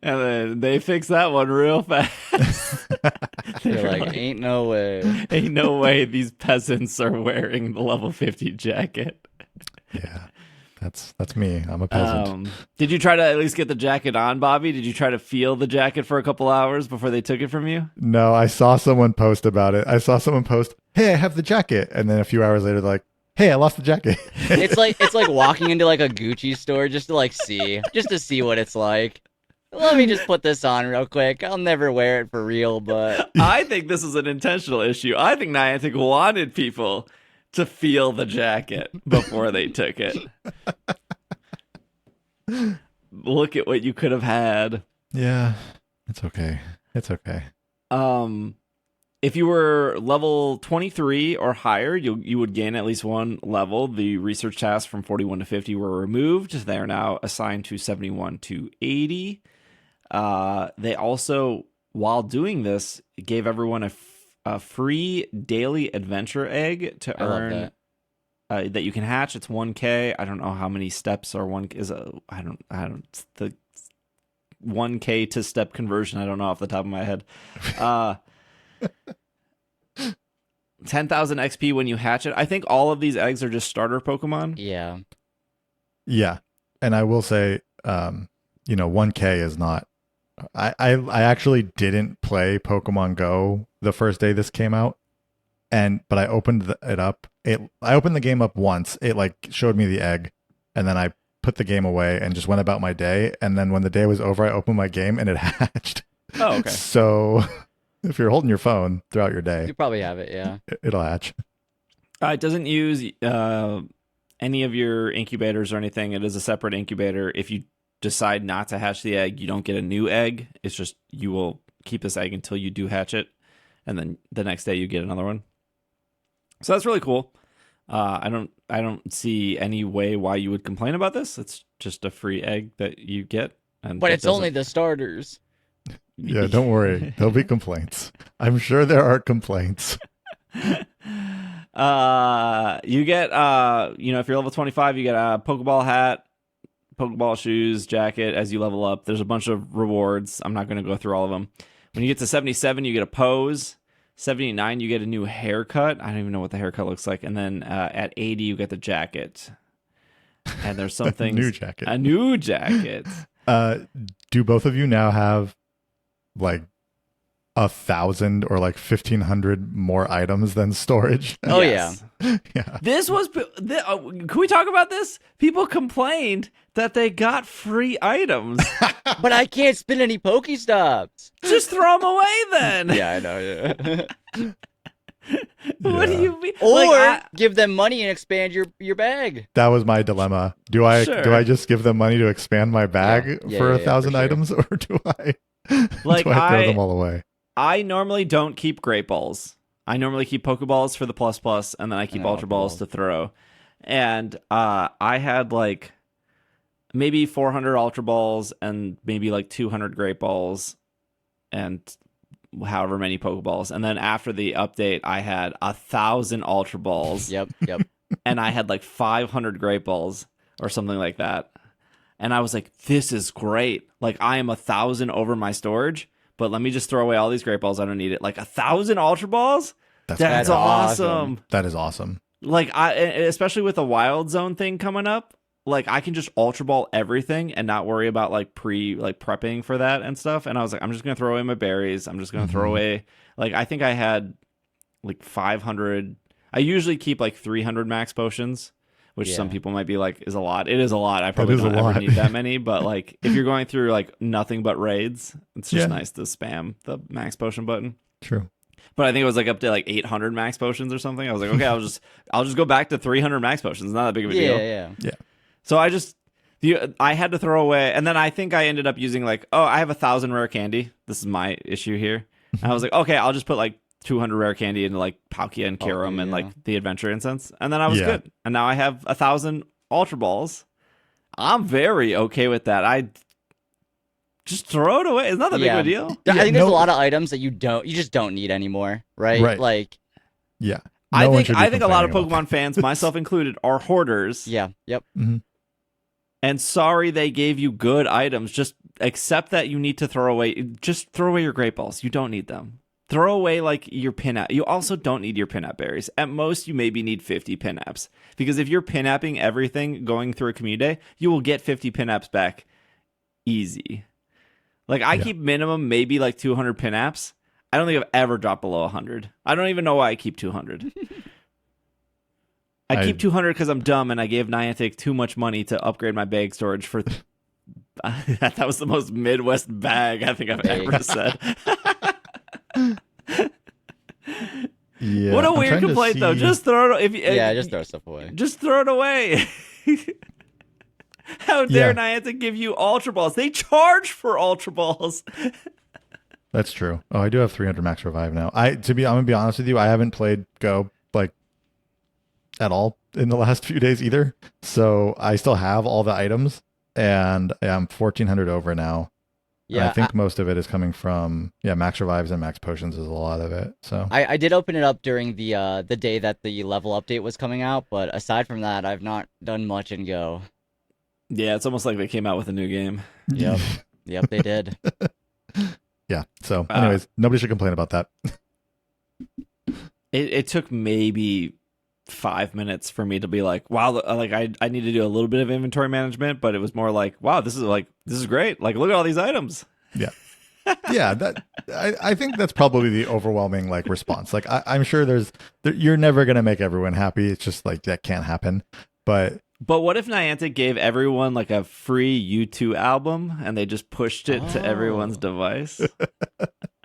And then they fixed that one real fast. They're like, ain't no way. Ain't no way these peasants are wearing the level 50 jacket. Yeah, that's me. I'm a peasant. Did you try to at least get the jacket on, Bobby? Did you try to feel the jacket for a couple hours before they took it from you? No, I saw someone post about it. I saw someone post, "Hey, I have the jacket," and then a few hours later, they're like, "Hey, I lost the jacket." It's like walking into like a Gucci store just to see what it's like. Let me just put this on real quick. I'll never wear it for real, but I think this is an intentional issue. I think Niantic wanted people to feel the jacket before they took it. Look at what you could have had. Yeah, it's okay. It's okay. If you were level 23 or higher, you would gain at least one level. The research tasks from 41 to 50 were removed. They are now assigned to 71 to 80. They also, while doing this, gave everyone a free daily adventure egg to I love earn that you can hatch. It's 1K. I don't know how many steps or I don't the 1K to step conversion. I don't know off the top of my head. 10,000 XP when you hatch it. I think all of these eggs are just starter Pokemon. yeah. Yeah, and I will say, 1K is not. I actually didn't play Pokemon Go the first day this came out, but I opened it up. I opened the game up once. It showed me the egg, and then I put the game away and just went about my day. And then when the day was over, I opened my game and it hatched. Oh, okay. So if you're holding your phone throughout your day, You probably have it, yeah. it'll hatch. It doesn't use any of your incubators or anything. It is a separate incubator. If you decide not to hatch the egg, you don't get a new egg. It's just you will keep this egg until you do hatch it, and then the next day you get another one. So that's really cool. I don't see any way why you would complain about this. It's just a free egg that you get, But it's only the starters. Yeah, don't worry. There'll be complaints. I'm sure there are complaints. You get if you're level 25, you get a Pokeball hat, Pokeball shoes, jacket as you level up. There's a bunch of rewards. I'm not going to go through all of them. When you get to 77, you get a pose. 79, you get a new haircut. I don't even know what the haircut looks like. And then at 80, you get the jacket. And there's some things. A new jacket. Do both of you now have 1,000 or 1,500 more items than storage? Oh, Yes. Yeah. This was. Can we talk about this? People complained that they got free items. But I can't spin any Pokestops. Just throw them away then. Yeah, I know. Yeah. What do Yeah. you mean? Or give them money and expand your bag. That was my dilemma. Do I Sure. just give them money to expand my bag Yeah, for yeah, 1,000 for sure. items, or do I Like, do I throw them all away? I normally don't keep Great Balls. I normally keep Pokeballs for the plus plus, and then I keep And Ultra Balls Balls. to throw. And I had like maybe 400 Ultra Balls and maybe like 200 Great Balls and however many Pokeballs. And then after the update, I had 1,000 Ultra Balls. Yep. And I had like 500 Great Balls or something like that. And I was like, this is great. Like, I am 1,000 over my storage, but let me just throw away all these Great Balls. I don't need it. Like 1,000 Ultra Balls? That's awesome. That is awesome. Like, especially with the Wild Zone thing coming up, like I can just Ultra Ball everything and not worry about like prepping for that and stuff. And I was like, I'm just gonna throw away my berries. I'm just gonna throw away, like, I think I had like 500. I usually keep like 300 max potions, which some people might be like is a lot. It is a lot. I probably don't ever need that many, but like if you're going through like nothing but raids, it's just nice to spam the max potion button. True. But I think it was like up to like 800 max potions or something. I was like, okay, I'll just go back to 300 max potions. Not that big of a deal. Yeah. So I had to throw away, and then I think I ended up using like, oh, I have 1,000 rare candy. This is my issue here. And I was like, okay, I'll just put like 200 rare candy into like Palkia and Kyurem and like the adventure incense, and then I was good. And now I have 1,000 Ultra Balls. I'm very okay with that. I just throw it away. It's not that big of a deal. I think there's a lot of items that you just don't need anymore, right? Right. Like, yeah. I think a lot of Pokemon fans, myself included, are hoarders. Yeah. Yep. Mm-hmm. And sorry they gave you good items. Just accept that you need to throw away. Just throw away your Great Balls. You don't need them. Throw away like your Pinap. You also don't need your Pinap berries. At most, you maybe need 50 Pinaps. Because if you're Pinapping everything going through a community day, you will get 50 Pinaps back easy. Like, I keep minimum maybe like 200 Pinaps. I don't think I've ever dropped below 100. I don't even know why I keep 200. I keep 200 because I'm dumb and I gave Niantic too much money to upgrade my bag storage for... that was the most Midwest bag I think I've ever said. Yeah, what a weird complaint, though. Just throw it... just throw stuff away. Just throw it away. How dare Niantic give you Ultra Balls? They charge for Ultra Balls. That's true. Oh, I do have 300 max revive now. I'm gonna be honest with you. I haven't played Go like at all in the last few days either. So I still have all the items, and I'm 1,400 over now. Yeah, and I think most of it is coming from max revives and max potions is a lot of it. So I did open it up during the day that the level update was coming out, but aside from that, I've not done much in Go. Yeah, it's almost like they came out with a new game. Yep, they did. Yeah. So, anyways, nobody should complain about that. It took maybe 5 minutes for me to be like, wow, like I need to do a little bit of inventory management, but it was more like, wow, this is great. Like, look at all these items. Yeah. Yeah, I think that's probably the overwhelming like response. Like, I'm sure you're never gonna make everyone happy. It's just like that can't happen. But what if Niantic gave everyone like a free U2 album and they just pushed it to everyone's device? And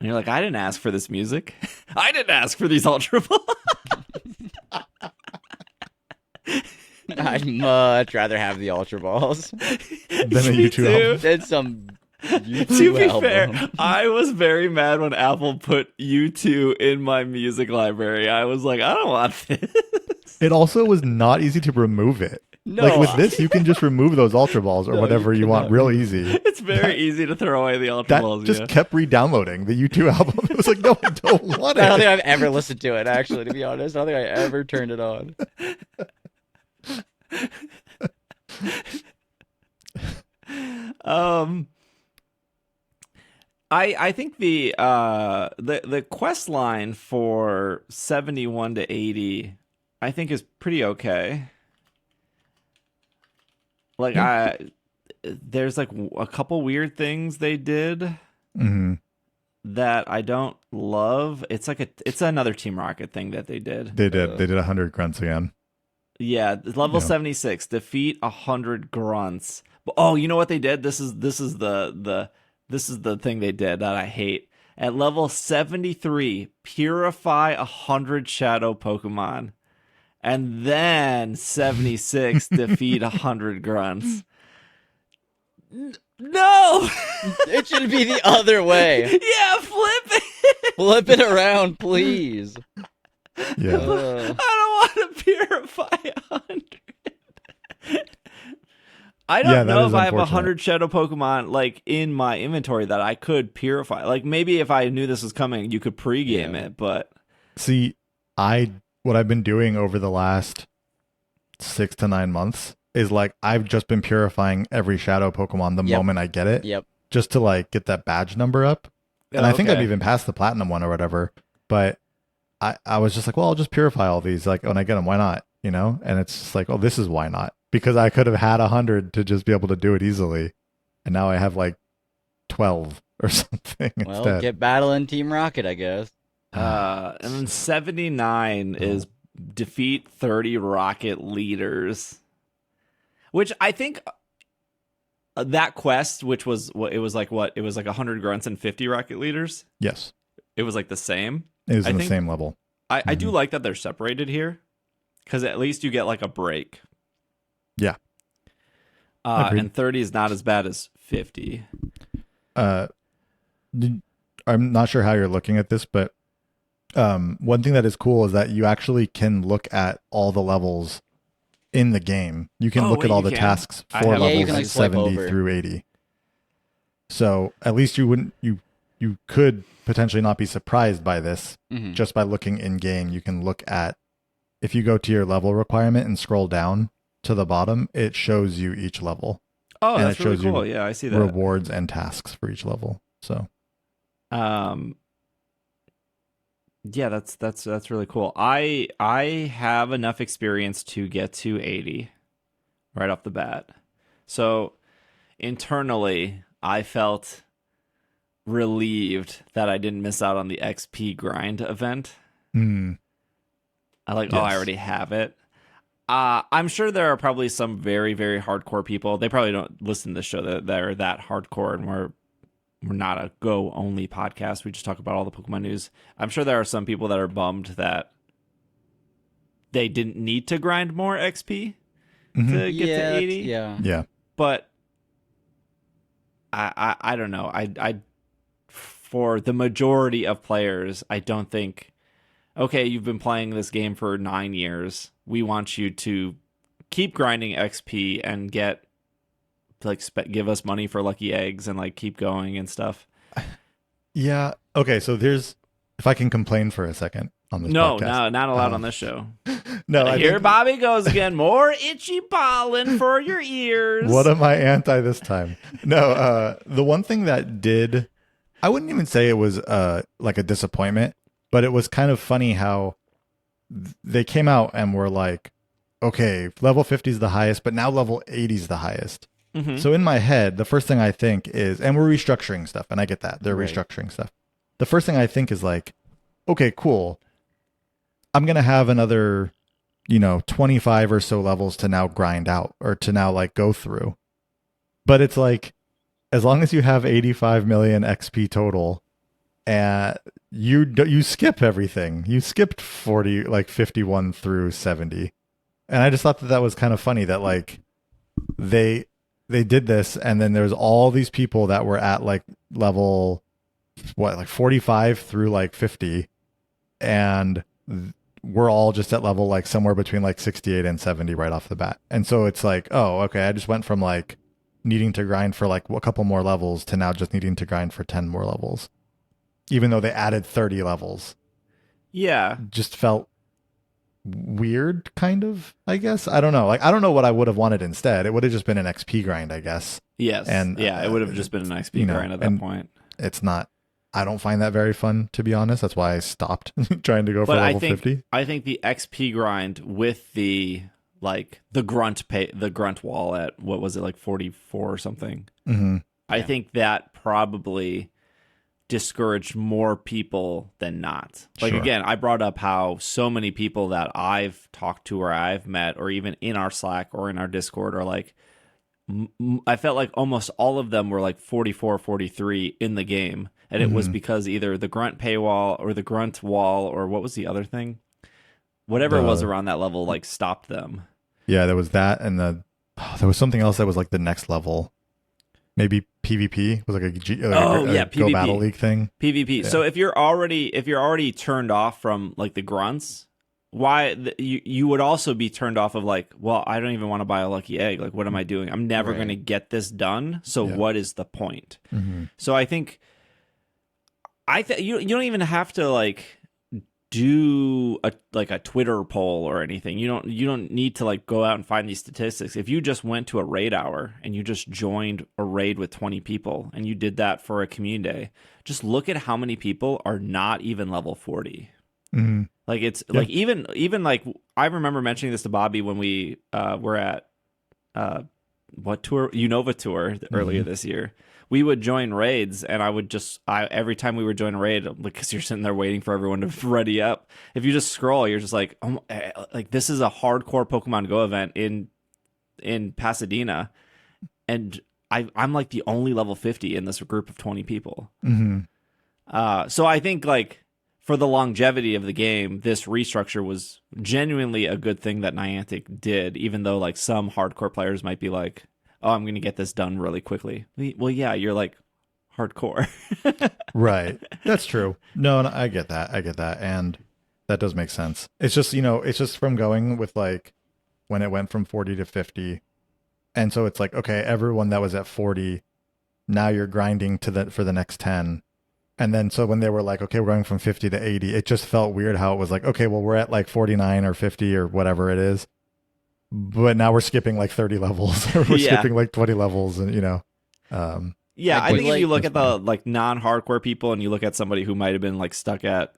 you're like, I didn't ask for this music. I didn't ask for these Ultra Balls. I'd much rather have the Ultra Balls than a U2 album. than some U2 To be album. fair, I was very mad when Apple put U2 in my music library. I was like, I don't want this. It also was not easy to remove it. No, like with this, you can just remove those Ultra Balls or whatever you want real easy. It's very easy to throw away the Ultra Balls. That just kept re-downloading the U2 album. It was like, no, I don't want it. I don't think I've ever listened to it, actually, to be honest. I don't think I ever turned it on. I think the quest line for 71 to 80 I think is pretty okay. Like there's like a couple weird things they did. Mm-hmm. that I don't love. It's another Team Rocket thing that they did. They did 100 grunts again. Yeah, level 76, defeat 100 grunts. Oh, you know what they did? This is the thing they did that I hate. At level 73, purify 100 shadow Pokemon. And then 76, defeat 100 grunts. No! It should be the other way. Yeah, flip it! Flip it around, please. Yeah. I don't want to purify 100. I don't know if I have 100 shadow Pokemon like in my inventory that I could purify. Like maybe if I knew this was coming, you could pregame it, but see, what I've been doing over the last 6 to 9 months is like I've just been purifying every shadow Pokemon the moment I get it. Yep. Just to like get that badge number up. And I think I've even passed the platinum one or whatever. But I was just like, well, I'll just purify all these. Like when I get them, why not? You know? And it's just like, oh, this is why not? Because I could have had 100 to just be able to do it easily. And now I have like 12 or something instead. Get battling Team Rocket, I guess. And then 79 is defeat 30 rocket leaders. Which I think that quest, which was it was like 100 grunts and 50 rocket leaders. Yes. It was like the same. It is in the same level. I do like that they're separated here. Because at least you get like a break. Yeah. And 30 is not as bad as 50. I'm not sure how you're looking at this, but one thing that is cool is that you actually can look at all the levels in the game. You can look at all the tasks for levels 70 through 80. So at least you could potentially not be surprised by this just by looking in game. You can look at, if you go to your level requirement and scroll down to the bottom, it shows you each level. Oh, and that's really cool. Yeah, I see that. Rewards and tasks for each level. So, yeah, that's really cool. I have enough experience to get to 80 right off the bat. So internally, I felt relieved that I didn't miss out on the XP grind event. I I already have it. I'm sure there are probably some very, very hardcore people. They probably don't listen to the show that are that hardcore, and we're not a Go only podcast. We just talk about all the Pokemon news. I'm sure there are some people that are bummed that they didn't need to grind more XP to get to 80. Yeah. But I don't know. I for the majority of players, I don't think, okay, you've been playing this game for 9 years. We want you to keep grinding XP and get give us money for lucky eggs and like keep going and stuff. Yeah. Okay. So if I can complain for a second on this podcast. No, not allowed on this show. No, Bobby goes again. More itchy pollen for your ears. What am I anti this time? No, the one thing that did, I wouldn't even say it was like a disappointment, but it was kind of funny how they came out and were like, okay, level 50 is the highest, but now level 80 is the highest. So in my head, the first thing I think is, and we're restructuring stuff, and I get that. They're restructuring stuff. The first thing I think is like, okay, cool. I'm going to have another, 25 or so levels to now grind out or to now like go through. But it's like, as long as you have 85 million XP total, you skip everything. You skipped 51 through 70. And I just thought that was kind of funny that like they did this, and then there's all these people that were at like level 45 through like 50, and we're all just at level like somewhere between like 68 and 70 right off the bat. And so it's like, oh, okay, I just went from like needing to grind for like a couple more levels to now just needing to grind for 10 more levels, even though they added 30 levels. Yeah, just felt weird, kind of, I guess. I don't know. Like, I don't know what I would have wanted instead. It would have just been an XP grind, I guess. Yes. And it would have just been an XP grind at that point. It's not, I don't find that very fun, to be honest. That's why I stopped trying to go for level 50. I think the XP grind with the grunt wall at, what was it, like 44 or something? I think that probably discouraged more people than not. Like, Sure. again, I brought up how so many people that I've talked to or I've met or even in our Slack or in our Discord are like, I felt like almost all of them were like 44, 43 in the game. And it was because either the grunt paywall or the grunt wall or what was the other thing? Whatever it was around that level, like stopped them. Yeah, there was that, and there was something else that was like the next level. Maybe PvP was like a PvP. Go Battle League thing. PvP. Yeah. So if you're already turned off from like the grunts, you would also be turned off of like, well, I don't even want to buy a lucky egg. Like, what am I doing? I'm never going to get this done. So what is the point? So I think you don't even have to like do a Twitter poll or anything. You don't need to like go out and find these statistics. If you just went to a raid hour and you just joined a raid with 20 people and you did that for a community day, just look at how many people are not even level 40. Like it's like even like I remember mentioning this to Bobby when we were at what tour? Unova tour earlier this year. We would join raids, and I would every time we would join a raid, because you're sitting there waiting for everyone to ready up. If you just scroll, you're just like, oh, like this is a hardcore Pokemon Go event in Pasadena, and I'm like the only level 50 in this group of 20 people. So I think like for the longevity of the game, this restructure was genuinely a good thing that Niantic did, even though like some hardcore players might be like, oh, I'm going to get this done really quickly. Well, yeah, you're like hardcore. Right. That's true. No, I get that. And that does make sense. It's just, it's just from going with like when it went from 40 to 50. And so it's like, okay, everyone that was at 40, now you're grinding for the next 10. And then so when they were like, okay, we're going from 50 to 80, it just felt weird how it was like, okay, well, we're at like 49 or 50 or whatever it is. But now we're skipping like 30 levels or we're skipping like 20 levels and, I think if you look at the like non-hardcore people and you look at somebody who might have been like stuck at,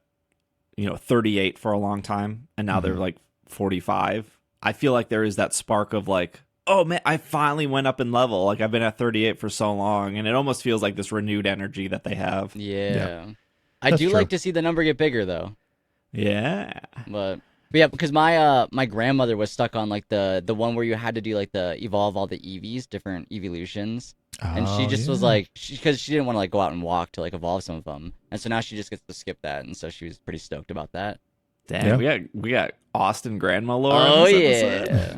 38 for a long time and now they're like 45, I feel like there is that spark of like, oh man, I finally went up in level. Like I've been at 38 for so long, and it almost feels like this renewed energy that they have. Yeah. I do like to see the number get bigger though. Yeah. But yeah, because my grandmother was stuck on like the one where you had to do like the evolve all the EVs, different evolutions. And she just was like, because she didn't want to like go out and walk to like evolve some of them. And so now she just gets to skip that. And so she was pretty stoked about that. Damn, we got Austin grandma lore. Oh yeah.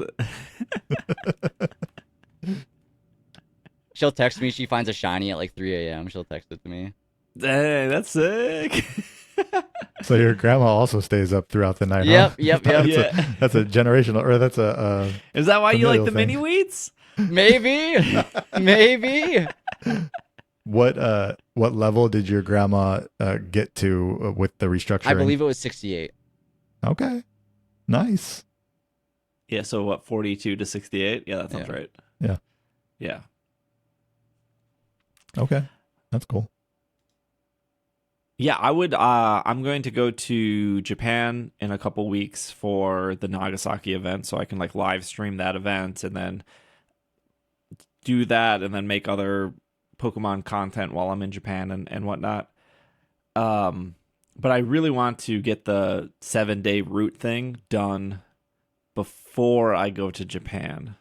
She'll text me. She finds a shiny at like 3 a.m. She'll text it to me. Dang, that's sick. So your grandma also stays up throughout the night. Yep. That's a generational, or that's a. Is that why you like the thing. mini wheats? Maybe. What level did your grandma get to with the restructuring? I believe it was 68. Okay, nice. Yeah, so what, 42 to 68? Yeah, that sounds right. Yeah. Okay, that's cool. Yeah, I would. I'm going to go to Japan in a couple weeks for the Nagasaki event, so I can like live stream that event and then do that, and then make other Pokemon content while I'm in Japan and whatnot. But I really want to get the 7-day route thing done before I go to Japan.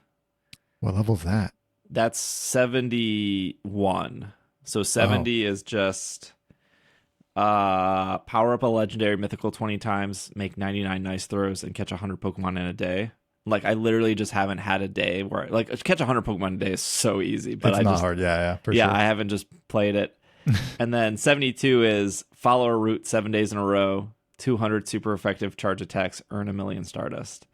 What level's that? That's 71. So 70 is just power up a legendary mythical 20 times, make 99 nice throws, and catch 100 Pokemon in a day. Like, I literally just haven't had a day where, like, catch 100 Pokemon a day is so easy. But it's not hard, for sure. I haven't just played it. And then 72 is follow a route 7 days in a row, 200 super effective charge attacks, earn 1,000,000 Stardust.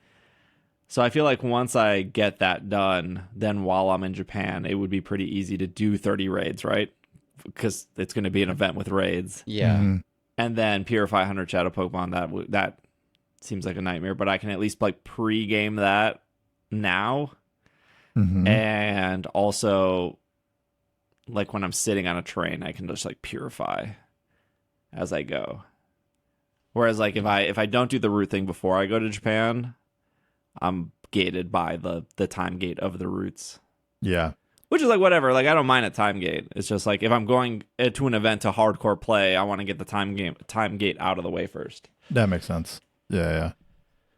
So I feel like once I get that done, then while I'm in Japan, it would be pretty easy to do 30 raids, right? Because it's going to be an event with raids. Yeah. Mm-hmm. And then purify 100 Shadow Pokemon. That seems like a nightmare, but I can at least like pre-game that now. Mm-hmm. And also, like when I'm sitting on a train, I can just like purify as I go. Whereas like if I don't do the route thing before I go to Japan, I'm gated by the time gate of the routes. Yeah. which is like whatever. Like I don't mind a time gate. It's just like if I'm going to an event to hardcore play, I want to get the time gate out of the way first. That makes sense. Yeah.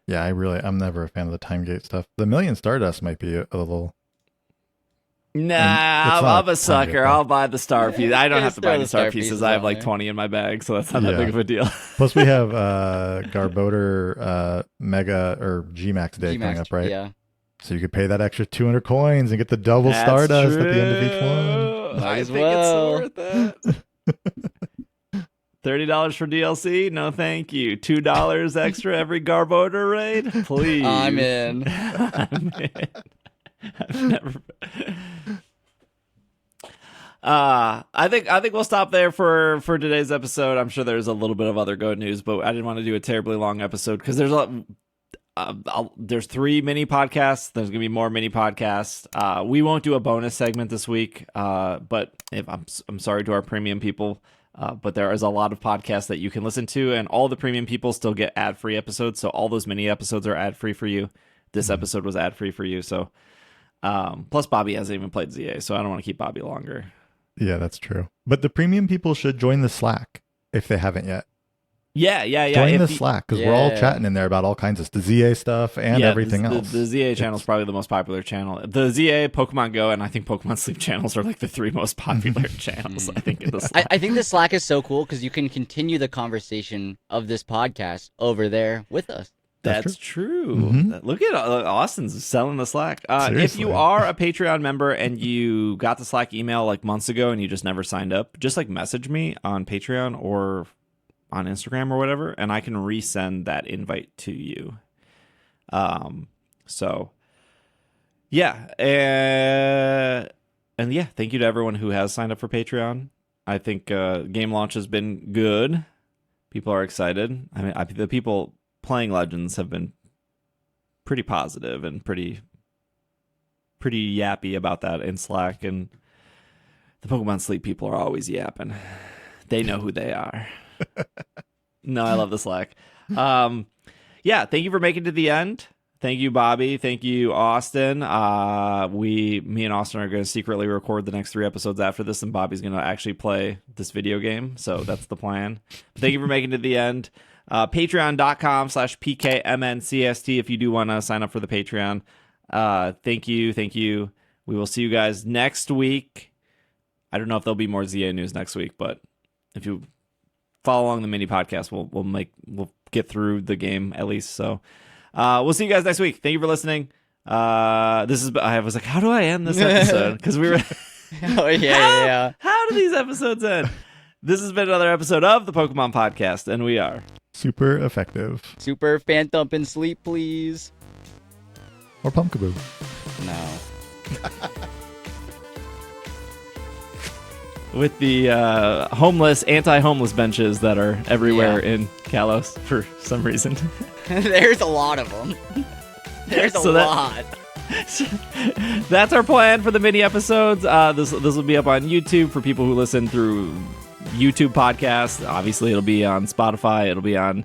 I'm never a fan of the time gate stuff. The Million Stardust might be a little. Nah, I'm a sucker. I'll buy the star piece. I don't have to buy the star pieces. I have like 20 in my bag, so that's not that big of a deal. Plus, we have Garbodor Mega or Gmax Day coming up, right? Yeah. So you could pay that extra 200 coins and get the double Stardust at the end of each one. Might as think well. it's worth it. $30 for DLC? No, thank you. $2 extra every Garbodor raid? Please. I'm in. I've never. I think we'll stop there for today's episode. I'm sure there's a little bit of other GO news, but I didn't want to do a terribly long episode because there's 3 mini podcasts. There's gonna be more mini podcasts. We won't do a bonus segment this week, but if I'm sorry to our premium people. But there is a lot of podcasts that you can listen to, and all the premium people still get ad-free episodes. So all those mini episodes are ad-free for you. This episode was ad-free for you. So, plus Bobby hasn't even played ZA, so I don't want to keep Bobby longer. Yeah, that's true. But the premium people should join the Slack if they haven't yet. Yeah. Join the Slack because we're all chatting in there about all kinds of the ZA stuff and everything else. The ZA channel is probably the most popular channel. The ZA, Pokemon GO, and I think Pokemon Sleep channels are like the 3 most popular channels. I think in the Slack. I think the Slack is so cool because you can continue the conversation of this podcast over there with us. That's true. Mm-hmm. Look at Austin's selling the Slack. If Seriously. you are a Patreon member and you got the Slack email like months ago and you just never signed up, just like message me on Patreon or on Instagram or whatever, and I can resend that invite to you. So yeah, and yeah, thank you to everyone who has signed up for Patreon. I think game launch has been good. People are excited. I mean, the people playing Legends have been pretty positive and pretty yappy about that in Slack, and the Pokemon Sleep people are always yapping. They know who they are. No, I love the Slack. Yeah, thank you for making it to the end. Thank you, Bobby. Thank you, Austin. Me and Austin are going to secretly record the next 3 episodes after this, and Bobby's going to actually play this video game. So that's the plan. But thank you for making it to the end. Patreon.com/PKMNcast if you do want to sign up for the Patreon. Thank you. We will see you guys next week. I don't know if there'll be more ZA news next week, but if you follow along the mini podcast, we'll get through the game at least. So we'll see you guys next week. Thank you for listening. I was like, how do I end this episode? Because we were yeah. How do these episodes end? This has been another episode of the Pokemon Podcast, and we are super effective. Super fan thump and sleep, please. Or Pumpkaboo. No. With the anti-homeless benches that are everywhere in Kalos for some reason. There's a lot of them. There's a lot. That's our plan for the mini episodes. This will be up on YouTube for people who listen through YouTube podcasts. Obviously, it'll be on Spotify. It'll be on